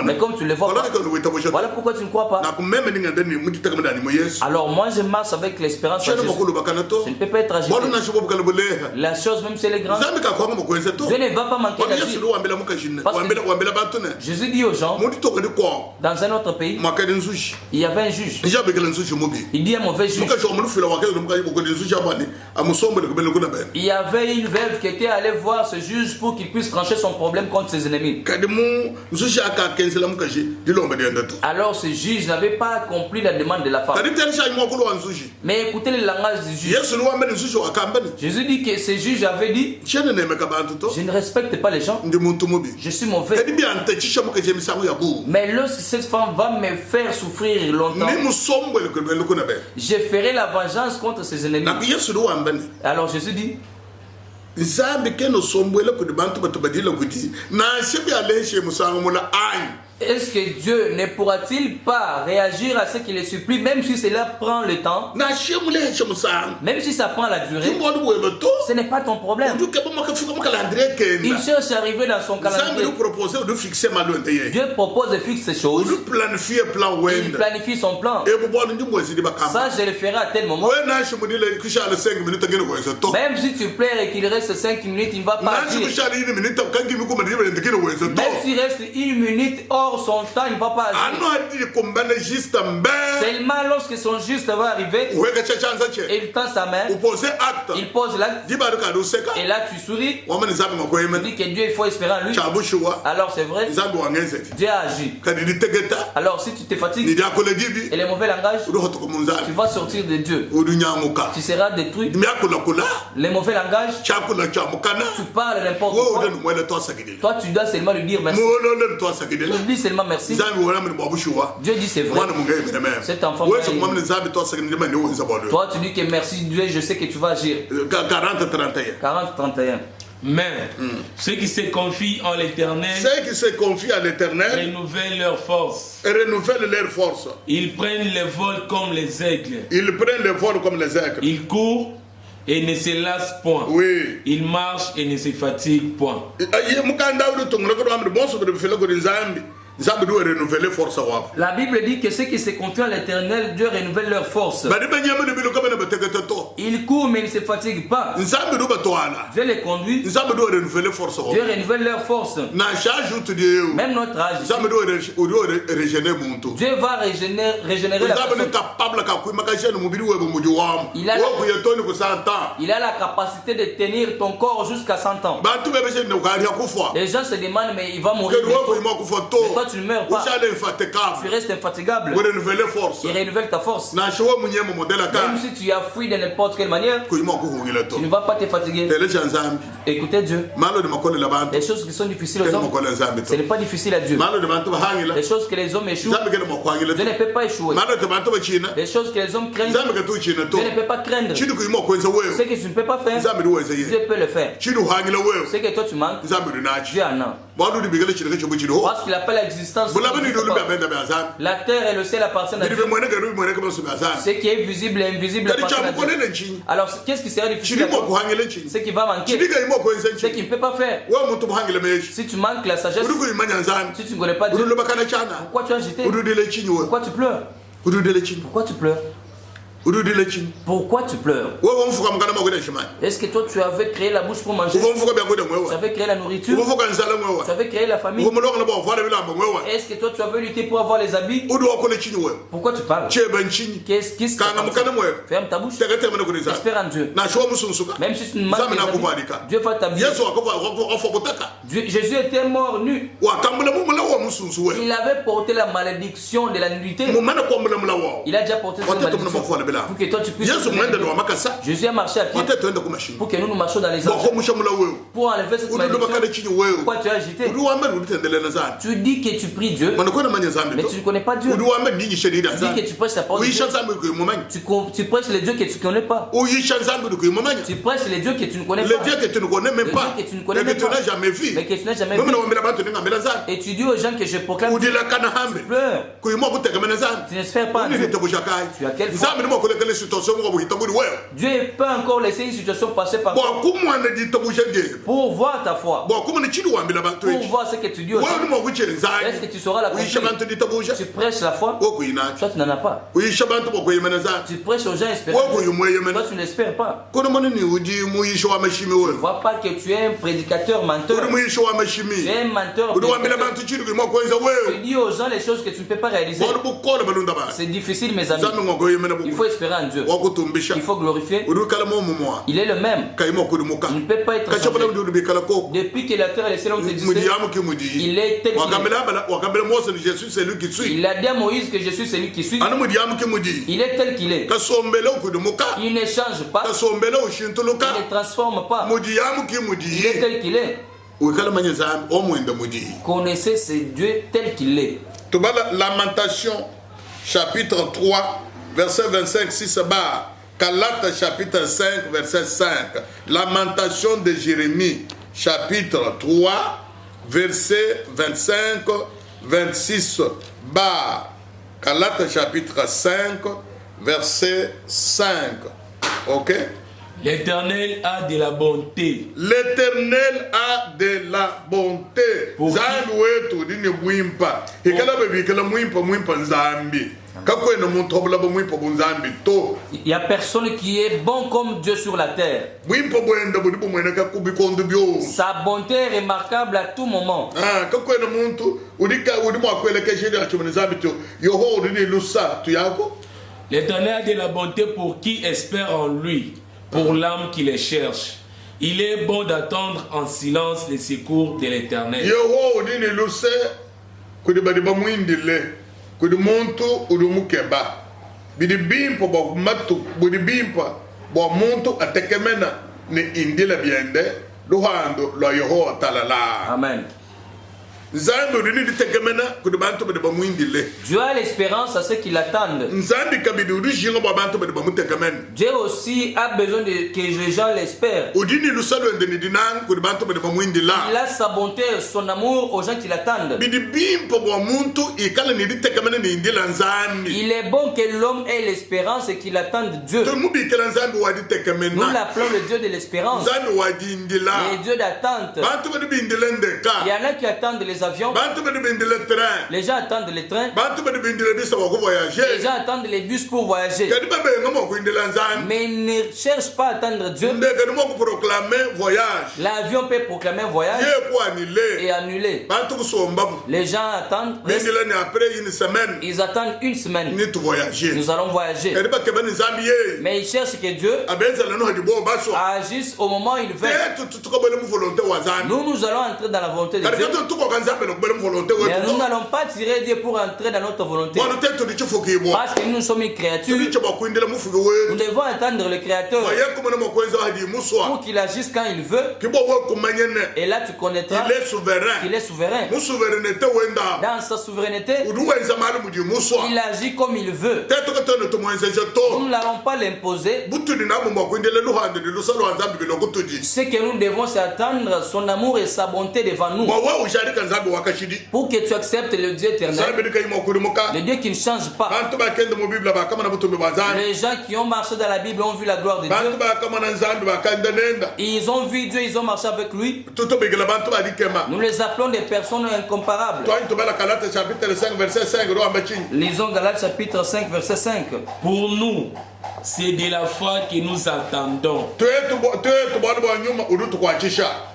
Mais comme tu ne le vois pas, voilà pourquoi tu ne crois pas. Alors moi je marche avec l'espérance en Jésus. Je ne peux pas être agité. La chose même c'est les grands. Dieu ne va pas manquer d'agir. Jésus dit aux gens, dans un autre pays, il y avait un juge. Il dit un mauvais juge. Il y avait une veuve qui était allée voir ce juge pour qu'il puisse trancher son problème contre ses ennemis. Alors ce juge n'avait pas accompli la demande de la femme. Mais écoutez le langage du juge. Jésus dit que ce juge avait dit, je ne respecte pas les gens. Je suis mauvais. Mais lorsque cette femme va me faire souffrir longtemps, je ferai la vengeance contre ses ennemis. Alors Jésus dit, est-ce que Dieu ne pourra-t-il pas réagir à ce qu'il les supplie, même si cela prend le temps, même si ça prend la durée? Ce n'est pas ton problème. Il cherche à arriver dans son calendrier. Dieu propose de fixer ces choses. Il planifie son plan. Ça, je le ferai à tel moment. Même si tu pleures et qu'il reste 5 minutes, il ne va pas agir. Même s'il reste 1 minute hors son temps, il ne va pas agir. Seulement lorsque son juste va arriver, il tend sa main, il pose l'acte, et là tu souris. Tu dis que Dieu, il faut espérer en lui. Alors c'est vrai, Dieu a agi. Alors si tu te fatigues et les mauvais langages, tu vas sortir de Dieu. Tu seras détruit. Les mauvais langages, tu parles n'importe quoi. Toi tu dois seulement lui dire merci. Lui seulement merci. Dieu dit c'est vrai. Cet enfant, toi tu dis que merci Dieu, je sais que tu vas agir. 40-31. Mais ceux qui se confient en l'Éternel, renouvellent leur force. Ils prennent le vol comme les aigles. Ils courent et ne se lassent point. Ils marchent et ne se fatiguent point. La Bible dit que ceux qui se confient à l'Éternel, Dieu renouvelle leur force. Ils courent mais ils ne se fatiguent pas. Dieu les conduit. Dieu renouvelle leur force. Même notre âge, Dieu va régénérer la personne. Il a la capacité de tenir ton corps jusqu'à 100 ans. Les gens se demandent mais il va mourir bientôt. Toi tu ne meurs pas. Tu restes infatigable. Il renouvelle ta force. Même si tu as fui de n'importe quelle manière, tu ne vas pas te fatiguer. Écoutez Dieu. Les choses qui sont difficiles aux hommes, ce n'est pas difficile à Dieu. Les choses que les hommes échouent, Dieu ne peut pas échouer. Les choses que les hommes craignent, Dieu ne peut pas craindre. Ce que tu ne peux pas faire, Dieu peut le faire. Ce que toi tu manques, Dieu en a. Parce qu'il appelle l'existence. La terre et le ciel appartiennent à Dieu. Ce qui est visible et invisible appartient à Dieu. Alors qu'est-ce qui sera difficile à toi? Ce qui va manquer, ce qu'il ne peut pas faire. Si tu manques la sagesse, si tu ne connais pas Dieu, pourquoi tu as agité? Pourquoi tu pleures? Pourquoi tu pleures? Pourquoi tu pleures? Est-ce que toi tu avais créé la bouche pour manger? Tu avais créé la nourriture? Tu avais créé la famille? Est-ce que toi tu avais lutté pour avoir les habits? Pourquoi tu parles? Qu'est-ce qui se passe? Ferme ta bouche. Espère en Dieu. Même si tu ne manques les habits, Dieu va t'habiller. Jésus était mort nu. Il avait porté la malédiction de la nullité. Il a déjà porté cette malédiction pour que toi tu puisses. Jésus a marché à pied pour que nous marchions dans les anges. Pour enlever cette malédiction. Pourquoi tu as agité? Tu dis que tu pries Dieu, mais tu ne connais pas Dieu. Tu dis que tu prêches la parole de Dieu. Tu prêches les dieux que tu ne connais pas. Tu prêches les dieux que tu ne connais pas. Les dieux que tu ne connais même pas. Que tu ne connais même pas. Jamais vu. Mais que tu n'as jamais vu. Et tu dis aux gens que je proclame. Tu pleures. Tu n'espères pas en Dieu. Tu as quelle foi? Dieu peut encore laisser une situation passer par toi pour voir ta foi. Pour voir ce que tu dis aux gens. Est-ce que tu sauras la confiance? Tu prêches la foi. Toi tu n'en as pas. Tu prêches aux gens espérant. Toi tu n'espères pas. Tu ne vois pas que tu es un prédicateur menteur. Tu es un menteur. Tu dis aux gens les choses que tu ne peux pas réaliser. C'est difficile mes amis. Il faut espérer en Dieu. Il faut glorifier. Il est le même. Il ne peut pas être changé. Depuis que la terre et les cieux ont existé, il est tel qu'il est. Il a dit à Moïse que je suis celui qui suit. Il est tel qu'il est. Il ne change pas. Il ne transforme pas. Il est tel qu'il est. Connaissez ce Dieu tel qu'il est. Lamentation chapitre 3 verset 25 6 bar. Galates chapitre 5 verset 5. Lamentation de Jérémie chapitre 3 verset 25 26 bar. Galates chapitre 5 verset 5. OK? L'Éternel a de la bonté. L'Éternel a de la bonté. Il n'y a personne qui est bon comme Dieu sur la terre. Sa bonté est remarquable à tout moment. L'Éternel a de la bonté pour qui espère en lui, pour l'âme qui les cherche. Il est bon d'attendre en silence les secours de l'Éternel. Amen. Dieu a l'espérance à ceux qui l'attendent. Dieu aussi a besoin que les gens l'espèrent. Il a sa bonté, son amour aux gens qui l'attendent. Il est bon que l'homme ait l'espérance et qu'il attende Dieu. Nous l'appelons le Dieu de l'espérance. Le Dieu d'attente. Il y en a qui attendent les avions. Les gens attendent les trains. Les gens attendent les bus pour voyager. Mais ils ne cherchent pas à attendre Dieu. L'avion peut proclamer un voyage et annuler. Les gens attendent. Ils attendent une semaine. Nous allons voyager. Mais ils cherchent que Dieu agisse au moment où il veut. Nous allons entrer dans la volonté de Dieu. Mais nous n'allons pas tirer Dieu pour entrer dans notre volonté. Parce que nous sommes une créature. Nous devons attendre le Créateur pour qu'il agisse quand il veut. Et là tu connaîtras qu'il est souverain. Dans sa souveraineté, il agit comme il veut. Nous n'allons pas l'imposer. Ce que nous devons, c'est attendre son amour et sa bonté devant nous. Pour que tu acceptes le Dieu éternel, le Dieu qui ne change pas. Les gens qui ont marché dans la Bible ont vu la gloire de Dieu. Ils ont vu Dieu, ils ont marché avec lui. Nous les appelons des personnes incomparables. Lisons Galates chapitre 5 verset 5. Pour nous, c'est de la foi que nous attendons.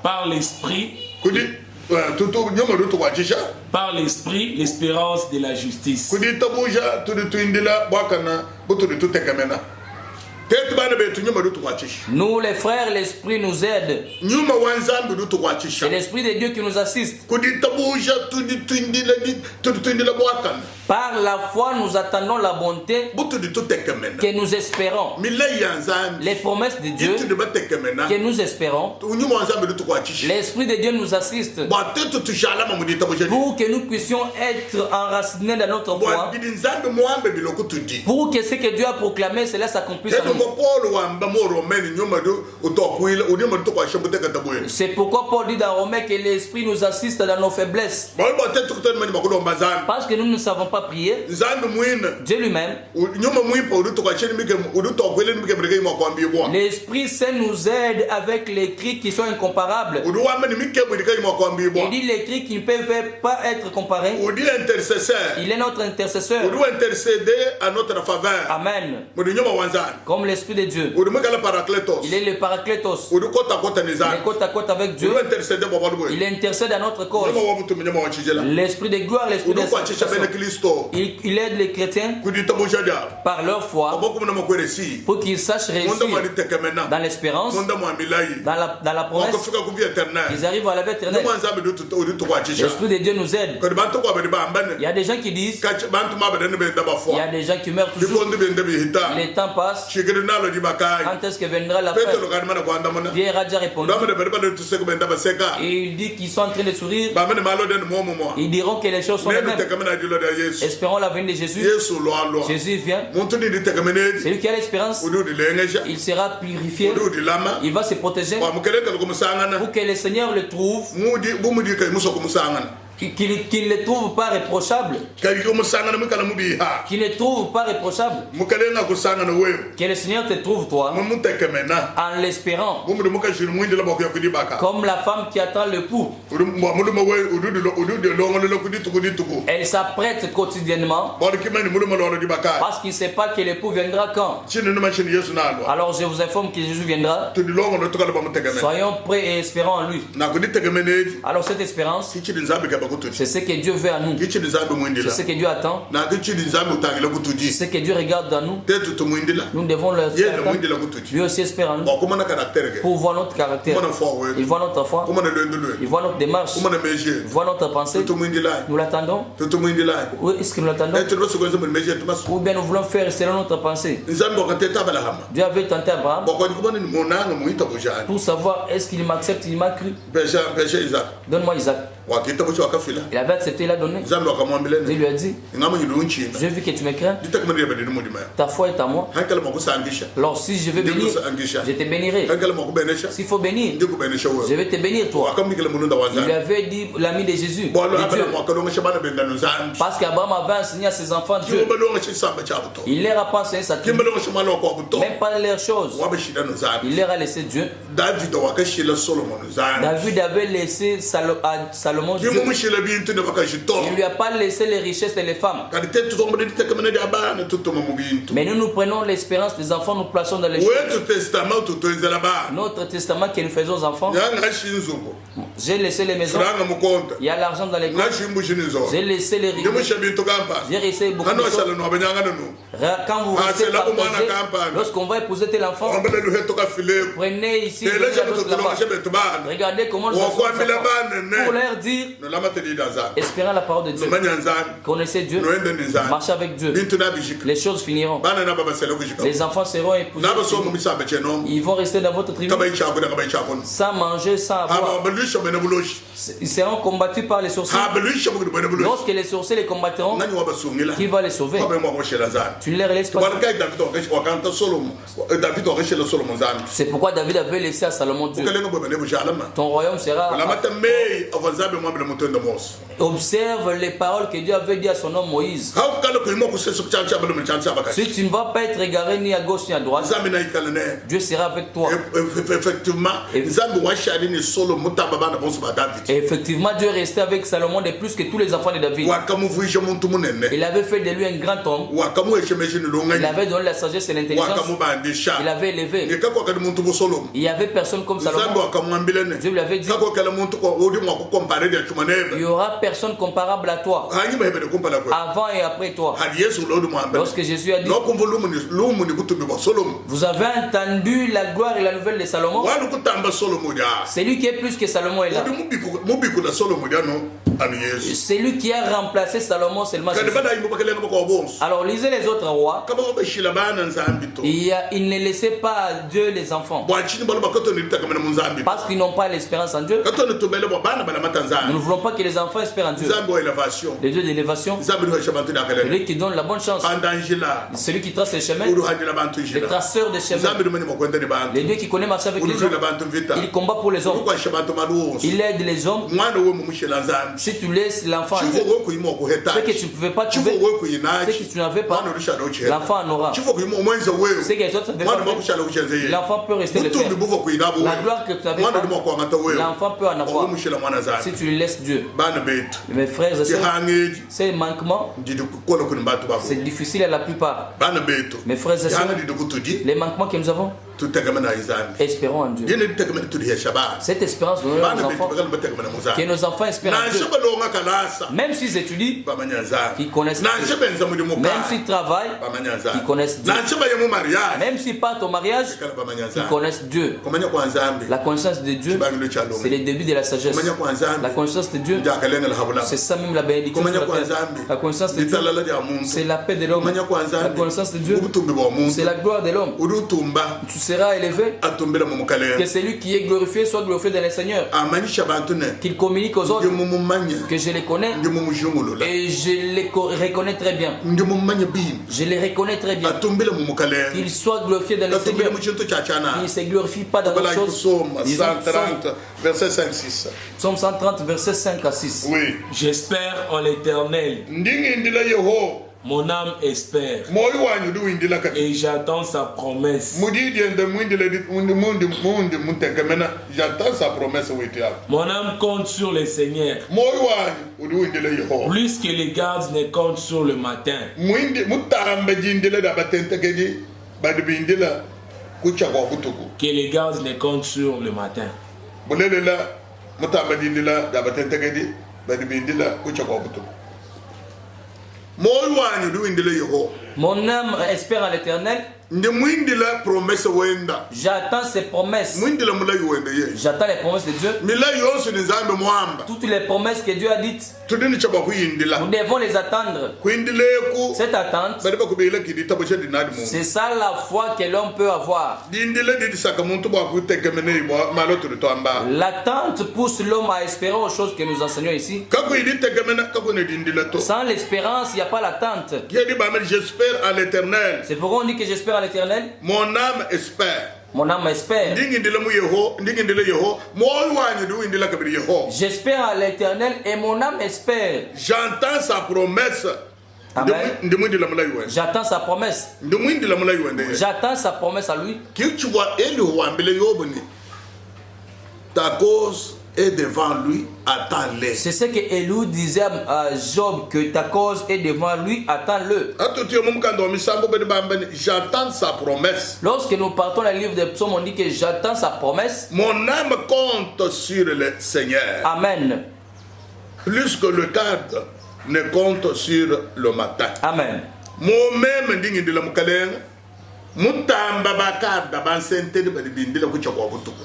Par l'esprit. Par l'esprit, l'espérance de la justice. Nous, les frères, l'Esprit nous aide. C'est l'Esprit de Dieu qui nous assiste. Par la foi, nous attendons la bonté que nous espérons. Les promesses de Dieu que nous espérons. L'Esprit de Dieu nous assiste pour que nous puissions être enracinés dans notre foi. Pour que ce que Dieu a proclamé, cela s'accomplisse en nous. C'est pourquoi Paul dit dans Romains que l'Esprit nous assiste dans nos faiblesses. Parce que nous ne savons pas prier. Dieu lui-même, l'Esprit Saint nous aide avec les cris qui sont incomparables. Il dit les cris qui ne peuvent pas être comparés. Il est notre intercesseur. À notre faveur. Amen. Comme l'Esprit de Dieu. Il est le Paraclétos. Il est côte à côte avec Dieu. Il intercède à notre cause. L'Esprit de gloire, l'Esprit de sanctification. Il aide les chrétiens par leur foi pour qu'ils sachent réussir dans l'espérance, dans la promesse. Ils arrivent à la vie éternelle. L'Esprit de Dieu nous aide. Il y a des gens qui disent, il y a des gens qui meurent toujours. Les temps passent. Quand est-ce que viendra la fin? Pierre a déjà répondu. Et il dit qu'ils sont en train de sourire. Ils diront que les choses sont les mêmes. Espérons la venue de Jésus. Jésus vient. C'est lui qui a l'espérance. Il sera purifié. Il va se protéger pour que le Seigneur le trouve. Qu'il ne trouve pas reprochable. Qu'il ne trouve pas reprochable. Que le Seigneur te trouve toi en l'espérant. Comme la femme qui attend le l'époux. Elle s'apprête quotidiennement parce qu'il ne sait pas que l'époux viendra quand. Alors je vous informe que Jésus viendra. Soyons prêts et espérons en lui. Alors cette espérance, c'est ce que Dieu veut à nous. C'est ce que Dieu attend. C'est ce que Dieu regarde dans nous. Nous devons le faire. Lui aussi espère en nous. Pour voir notre caractère. Il voit notre foi. Il voit notre démarche. Il voit notre pensée. Nous l'attendons. Où est-ce que nous l'attendons? Ou bien nous voulons faire selon notre pensée. Dieu avait tenté Abraham pour savoir est-ce qu'il m'accepte, il m'a cru. Donne-moi Isaac. Il avait accepté, il a donné. Dieu lui a dit, j'ai vu que tu me crains. Ta foi est à moi. Alors si je veux bénir, je te bénirai. S'il faut bénir, je vais te bénir toi. Il lui avait dit l'ami de Jésus, de Dieu. Parce qu'Abraham avait enseigné à ses enfants Dieu. Il leur a pas enseigné sa tribu, même pas leurs choses. Il leur a laissé Dieu. David avait laissé Salomon Dieu. Il ne lui a pas laissé les richesses et les femmes. Mais nous prenons l'espérance des enfants, nous plaçons dans les choses. Notre testament que nous faisons aux enfants. J'ai laissé les maisons. Il y a l'argent dans les comptes. J'ai laissé les richesses. J'ai laissé beaucoup de choses. Quand vous restez partagé, lorsqu'on va épouser tel enfant, prenez ici, regardez comment nous sommes pour leur dire, espérant la parole de Dieu, connaissez Dieu, marchez avec Dieu, les choses finiront. Les enfants seront épousés, ils vont rester dans votre tribu sans manger, sans avoir. Ils seront combattus par les sorciers. Lorsque les sorciers les combattront, qui va les sauver? Tu ne les laisses pas. C'est pourquoi David avait laissé à Salomon Dieu. Ton royaume sera. Observe les paroles que Dieu avait dit à son homme Moïse. Si tu ne vas pas être égaré ni à gauche ni à droite, Dieu sera avec toi. Et effectivement, Dieu est resté avec Salomon de plus que tous les enfants de David. Il avait fait de lui un grand homme. Il avait donné la sagesse et l'intelligence. Il avait élevé. Il avait n'avait personne comme Salomon. Dieu lui avait dit, il y aura personne comparable à toi, avant et après toi. Lorsque Jésus a dit, vous avez entendu la gloire et la nouvelle de Salomon, c'est lui qui est plus que Salomon est là. C'est lui qui a remplacé Salomon seulement. Alors lisez les autres rois. Il ne laissait pas à Dieu les enfants, parce qu'ils n'ont pas l'espérance en Dieu. Nous ne voulons pas que les enfants espèrent en Dieu. Les dieux d'élévation, celui qui donne la bonne chance, celui qui trace les chemins, les traceurs des chemins, les dieux qui connaissent marcher avec les gens. Il combat pour les hommes, il aide les hommes. Si tu laisses l'enfant, ce que tu ne pouvais pas trouver, ce que tu n'avais pas, l'enfant en aura. Ce que les autres n'avaient pas fait, l'enfant peut rester le faire. La gloire que tu n'avais pas, l'enfant peut en avoir si tu lui laisses Dieu. Mes frères et sœurs, ces manquements, c'est difficile à la plupart. Mes frères et sœurs, les manquements que nous avons, espérons en Dieu. Cette espérance de nos enfants, que nos enfants espèrent en Dieu. Même s'ils étudient, qu'ils connaissent Dieu. Même s'ils travaillent, qu'ils connaissent Dieu. Même s'ils partent au mariage, qu'ils connaissent Dieu. La connaissance de Dieu, c'est le début de la sagesse. La connaissance de Dieu, c'est ça même la bénédiction sur la terre. La connaissance de Dieu, c'est la paix de l'homme. La connaissance de Dieu, c'est la gloire de l'homme. Tu seras élevé, que celui qui est glorifié soit glorifié dans le Seigneur, qu'il communique aux autres que je les connais et je les reconnais très bien. Je les reconnais très bien. Qu'il soit glorifié dans le Seigneur, qu'il ne se glorifie pas dans autre chose. Psaume 130, verset 5-6. Psaume 130, verset 5 à 6. Oui. J'espère en l'Éternel. Mon âme espère et j'attends sa promesse. Mon âme compte sur le Seigneur plus que les gardes ne comptent sur le matin. Que les gardes ne comptent sur le matin. Mon âme espère en l'Éternel. J'attends ses promesses. J'attends les promesses de Dieu. Toutes les promesses que Dieu a dites, nous devons les attendre. Cette attente, c'est ça la foi que l'homme peut avoir. L'attente pousse l'homme à espérer aux choses que nous enseignons ici. Sans l'espérance, il n'y a pas l'attente. J'espère à l'Éternel. C'est pourquoi on dit que j'espère à l'Éternel. Mon âme espère. Mon âme espère. J'espère à l'Éternel et mon âme espère. J'entends sa promesse. Amen. J'attends sa promesse. J'attends sa promesse à lui. Ta cause est devant lui, attends-le. C'est ce que Élie disait à Job, que ta cause est devant lui, attends-le. J'attends sa promesse. Lorsque nous partons dans le livre des psaumes, on dit que j'attends sa promesse. Mon âme compte sur le Seigneur. Amen. Plus que le cadre ne compte sur le matin. Amen. Moi-même,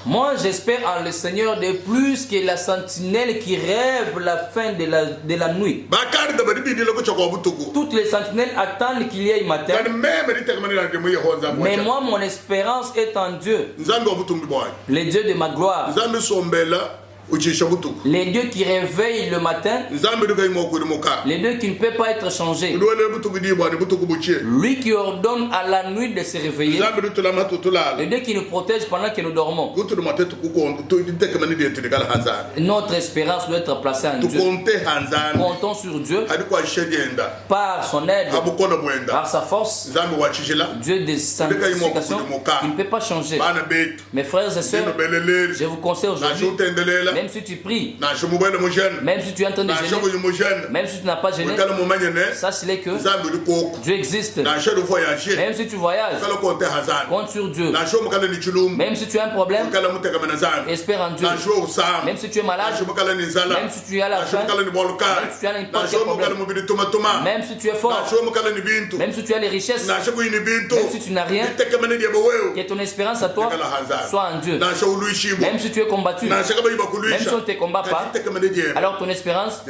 moi j'espère en le Seigneur de plus que la sentinelle qui rêve la fin de la nuit. Toutes les sentinelles attendent qu'il y ait matin. Mais moi mon espérance est en Dieu, le Dieu de ma gloire. Les dieux qui réveillent le matin, les dieux qui ne peuvent pas être changés, lui qui ordonne à la nuit de se réveiller, les dieux qui nous protège pendant que nous dormons. Notre espérance doit être placée en Dieu. Comptons sur Dieu par son aide, par sa force. Dieu des sanctifications qui ne peut pas changer. Mes frères et sœurs, je vous conseille aujourd'hui, même si tu pries, même si tu es en train de jeûner, même si tu n'as pas jeûné, sache-les que Dieu existe. Même si tu voyages, compte sur Dieu. Même si tu as un problème, espère en Dieu. Même si tu es malade, même si tu as la faim, même si tu as n'importe quel problème, même si tu es fort, même si tu as les richesses, même si tu n'as rien, que ton espérance à toi soit en Dieu. Même si tu es combattu, même si on ne te combat pas, alors ton espérance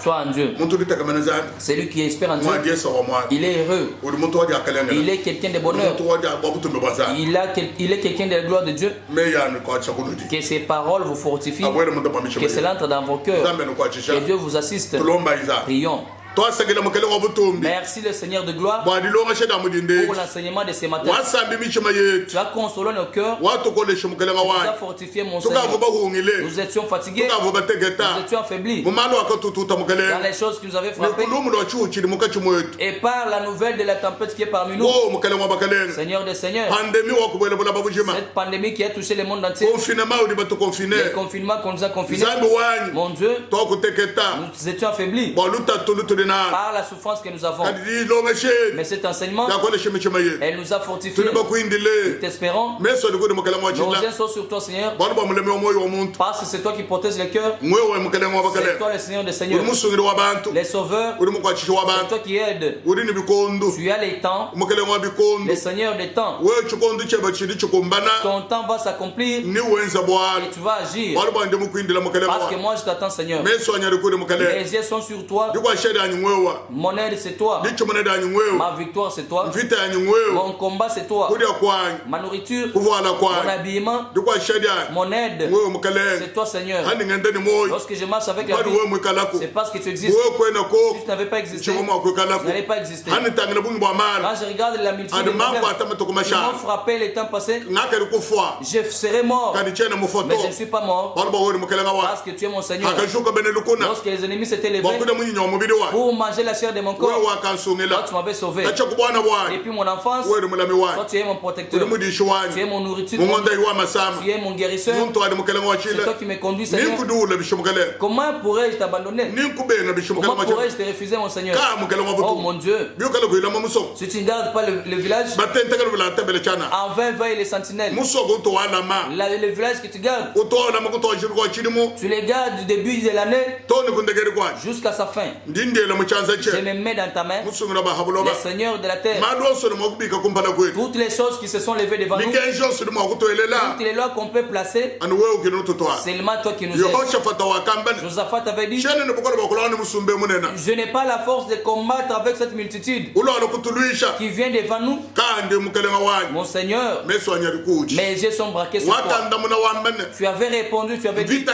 soit en Dieu. Celui qui espère en Dieu, il est heureux. Il est quelqu'un de bonheur. Il est quelqu'un de la gloire de Dieu. Que ses paroles vous fortifient, que cela entre dans vos cœurs. Que Dieu vous assiste. Prions. Merci le Seigneur de gloire pour l'enseignement de ce matin. Tu as consolé nos cœurs. Tu as fortifié mon Seigneur. Nous étions fatigués. Nous étions affaiblis dans les choses qui nous avaient frappés. Et par la nouvelle de la tempête qui est parmi nous, Seigneur des Seigneurs, cette pandémie qui a touché le monde entier, le confinement qu'on nous a confinés, mon Dieu, nous étions affaiblis par la souffrance que nous avons. Mais cet enseignement, elle nous a fortifiés. Nous t'espérons. Nos yeux sont sur toi, Seigneur, parce que c'est toi qui protèges les cœurs. C'est toi le Seigneur des Seigneurs, les sauveurs. C'est toi qui aides. Tu as les temps, le Seigneur des temps. Ton temps va s'accomplir et tu vas agir. Parce que moi je t'attends, Seigneur. Mes yeux sont sur toi. Mon aide c'est toi. Ma victoire c'est toi. Mon combat c'est toi. Ma nourriture, mon habillement, mon aide c'est toi, Seigneur. Lorsque je marche avec la vie, c'est parce que tu existes. Si tu n'avais pas existé, tu n'allais pas exister. Quand je regarde la multitude de problèmes qui m'ont frappé les temps passés, je serais mort. Mais je ne suis pas mort parce que tu es mon Seigneur. Lorsque les ennemis s'étaient levés pour manger la chair de mon corps, toi tu m'avais sauvé. Depuis mon enfance, toi tu es mon protecteur. Tu es mon nourriture. Tu es mon guérisseur. C'est toi qui me conduis, Seigneur. Comment pourrais-je t'abandonner? Comment pourrais-je te refuser, mon Seigneur? Oh mon Dieu, si tu ne gardes pas le village, en vain veillent les sentinelles. Le village que tu gardes, tu les gardes du début de l'année jusqu'à sa fin. Je me mets dans ta main, le Seigneur de la terre. Toutes les choses qui se sont levées devant nous, toutes les lois qu'on peut placer, seulement toi qui nous aides. Josaphat avait dit, je n'ai pas la force de combattre avec cette multitude qui vient devant nous. Mon Seigneur, mes yeux sont braqués sur toi. Tu avais répondu, tu avais dit,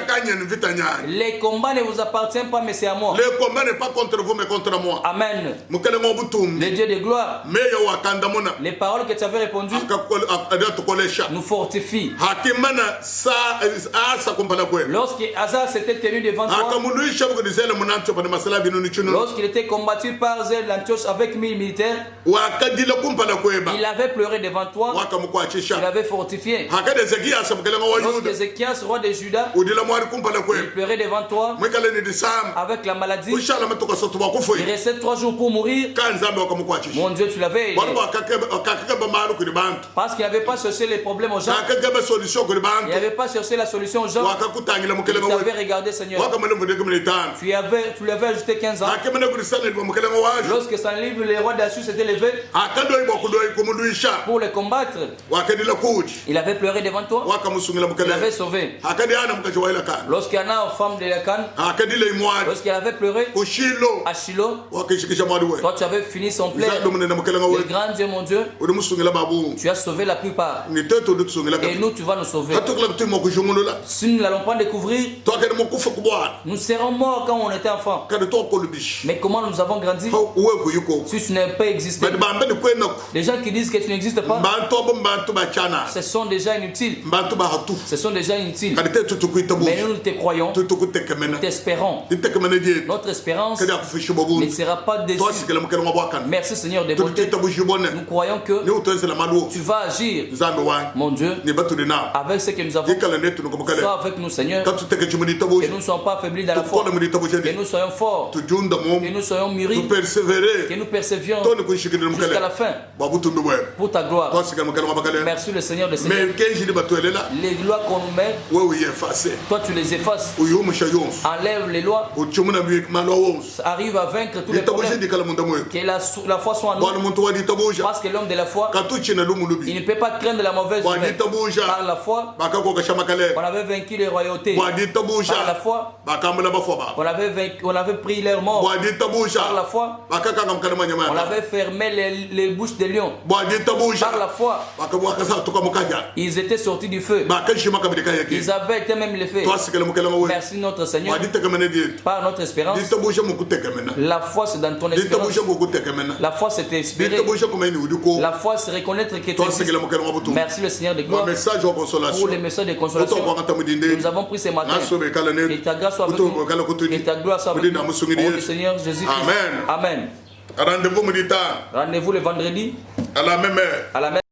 les combats ne vous appartiennent pas, mais c'est à moi. Le combat n'est pas contre vous, mais contre moi. Amen. Le Dieu de gloire, les paroles que tu avais répondues nous fortifient. Lorsque Asa s'était tenu devant toi, lorsqu'il était combattu par Zél l'Antioche avec 1000 militaires, il avait pleuré devant toi, il avait fortifié. Lorsque Ézéchias, roi de Juda, il pleurait devant toi avec la maladie, il restait 3 jours pour mourir. Mon Dieu, tu l'avais aidé. Parce qu'il n'avait pas cherché les problèmes aux gens, il n'avait pas cherché la solution aux gens, il t'avait regardé, Seigneur. Tu lui avais ajouté 15 ans. Lorsque Sanherib, le roi d'Assur, s'était levé pour le combattre, il avait pleuré devant toi, il avait sauvé. Lorsqu'Anna, femme de Lacan, lorsqu'elle avait pleuré à Shiloh, toi tu avais fini son plaid. Le grand Dieu, mon Dieu, tu as sauvé la plupart. Et nous, tu vas nous sauver. Si nous n'allons pas découvrir, nous serons morts quand on était enfant. Mais comment nous avons grandi si tu n'as pas existé? Les gens qui disent que tu n'existes pas, ce sont déjà inutiles. Ce sont déjà inutiles. Mais nous te croyons, nous t'espérons. Notre espérance, ne sera pas déçu. Merci Seigneur des bontés. Nous croyons que tu vas agir, mon Dieu, avec ce que nous avons. Sois avec nous, Seigneur. Que nous ne soyons pas affaiblis dans la foi. Que nous soyons forts. Que nous soyons mûris. Que nous persévions jusqu'à la fin. Pour ta gloire. Merci le Seigneur des Seigneurs. Les lois qu'on nous met, toi tu les effaces. Enlève les lois. Arrive à vaincre tous les problèmes. Que la foi soit en nous. Parce que l'homme de la foi, il ne peut pas craindre la mauvaise nouvelle. Par la foi, on avait vaincu les royautés. Par la foi, on avait pris leur mort. Par la foi, on avait fermé les bouches des lions. Par la foi, ils étaient sortis du feu. Ils avaient été même les faits. Merci notre Seigneur. Par notre espérance, la foi c'est dans ton espérance. La foi c'est espérer. La foi c'est reconnaître que tu existes. Merci le Seigneur de gloire pour les messages de consolation. Nous avons pris ce matin. Et ta grâce soit avec nous. Et ta gloire soit avec nous. Au nom du Seigneur Jésus-Christ. Amen. Rendez-vous le vendredi. À la même heure.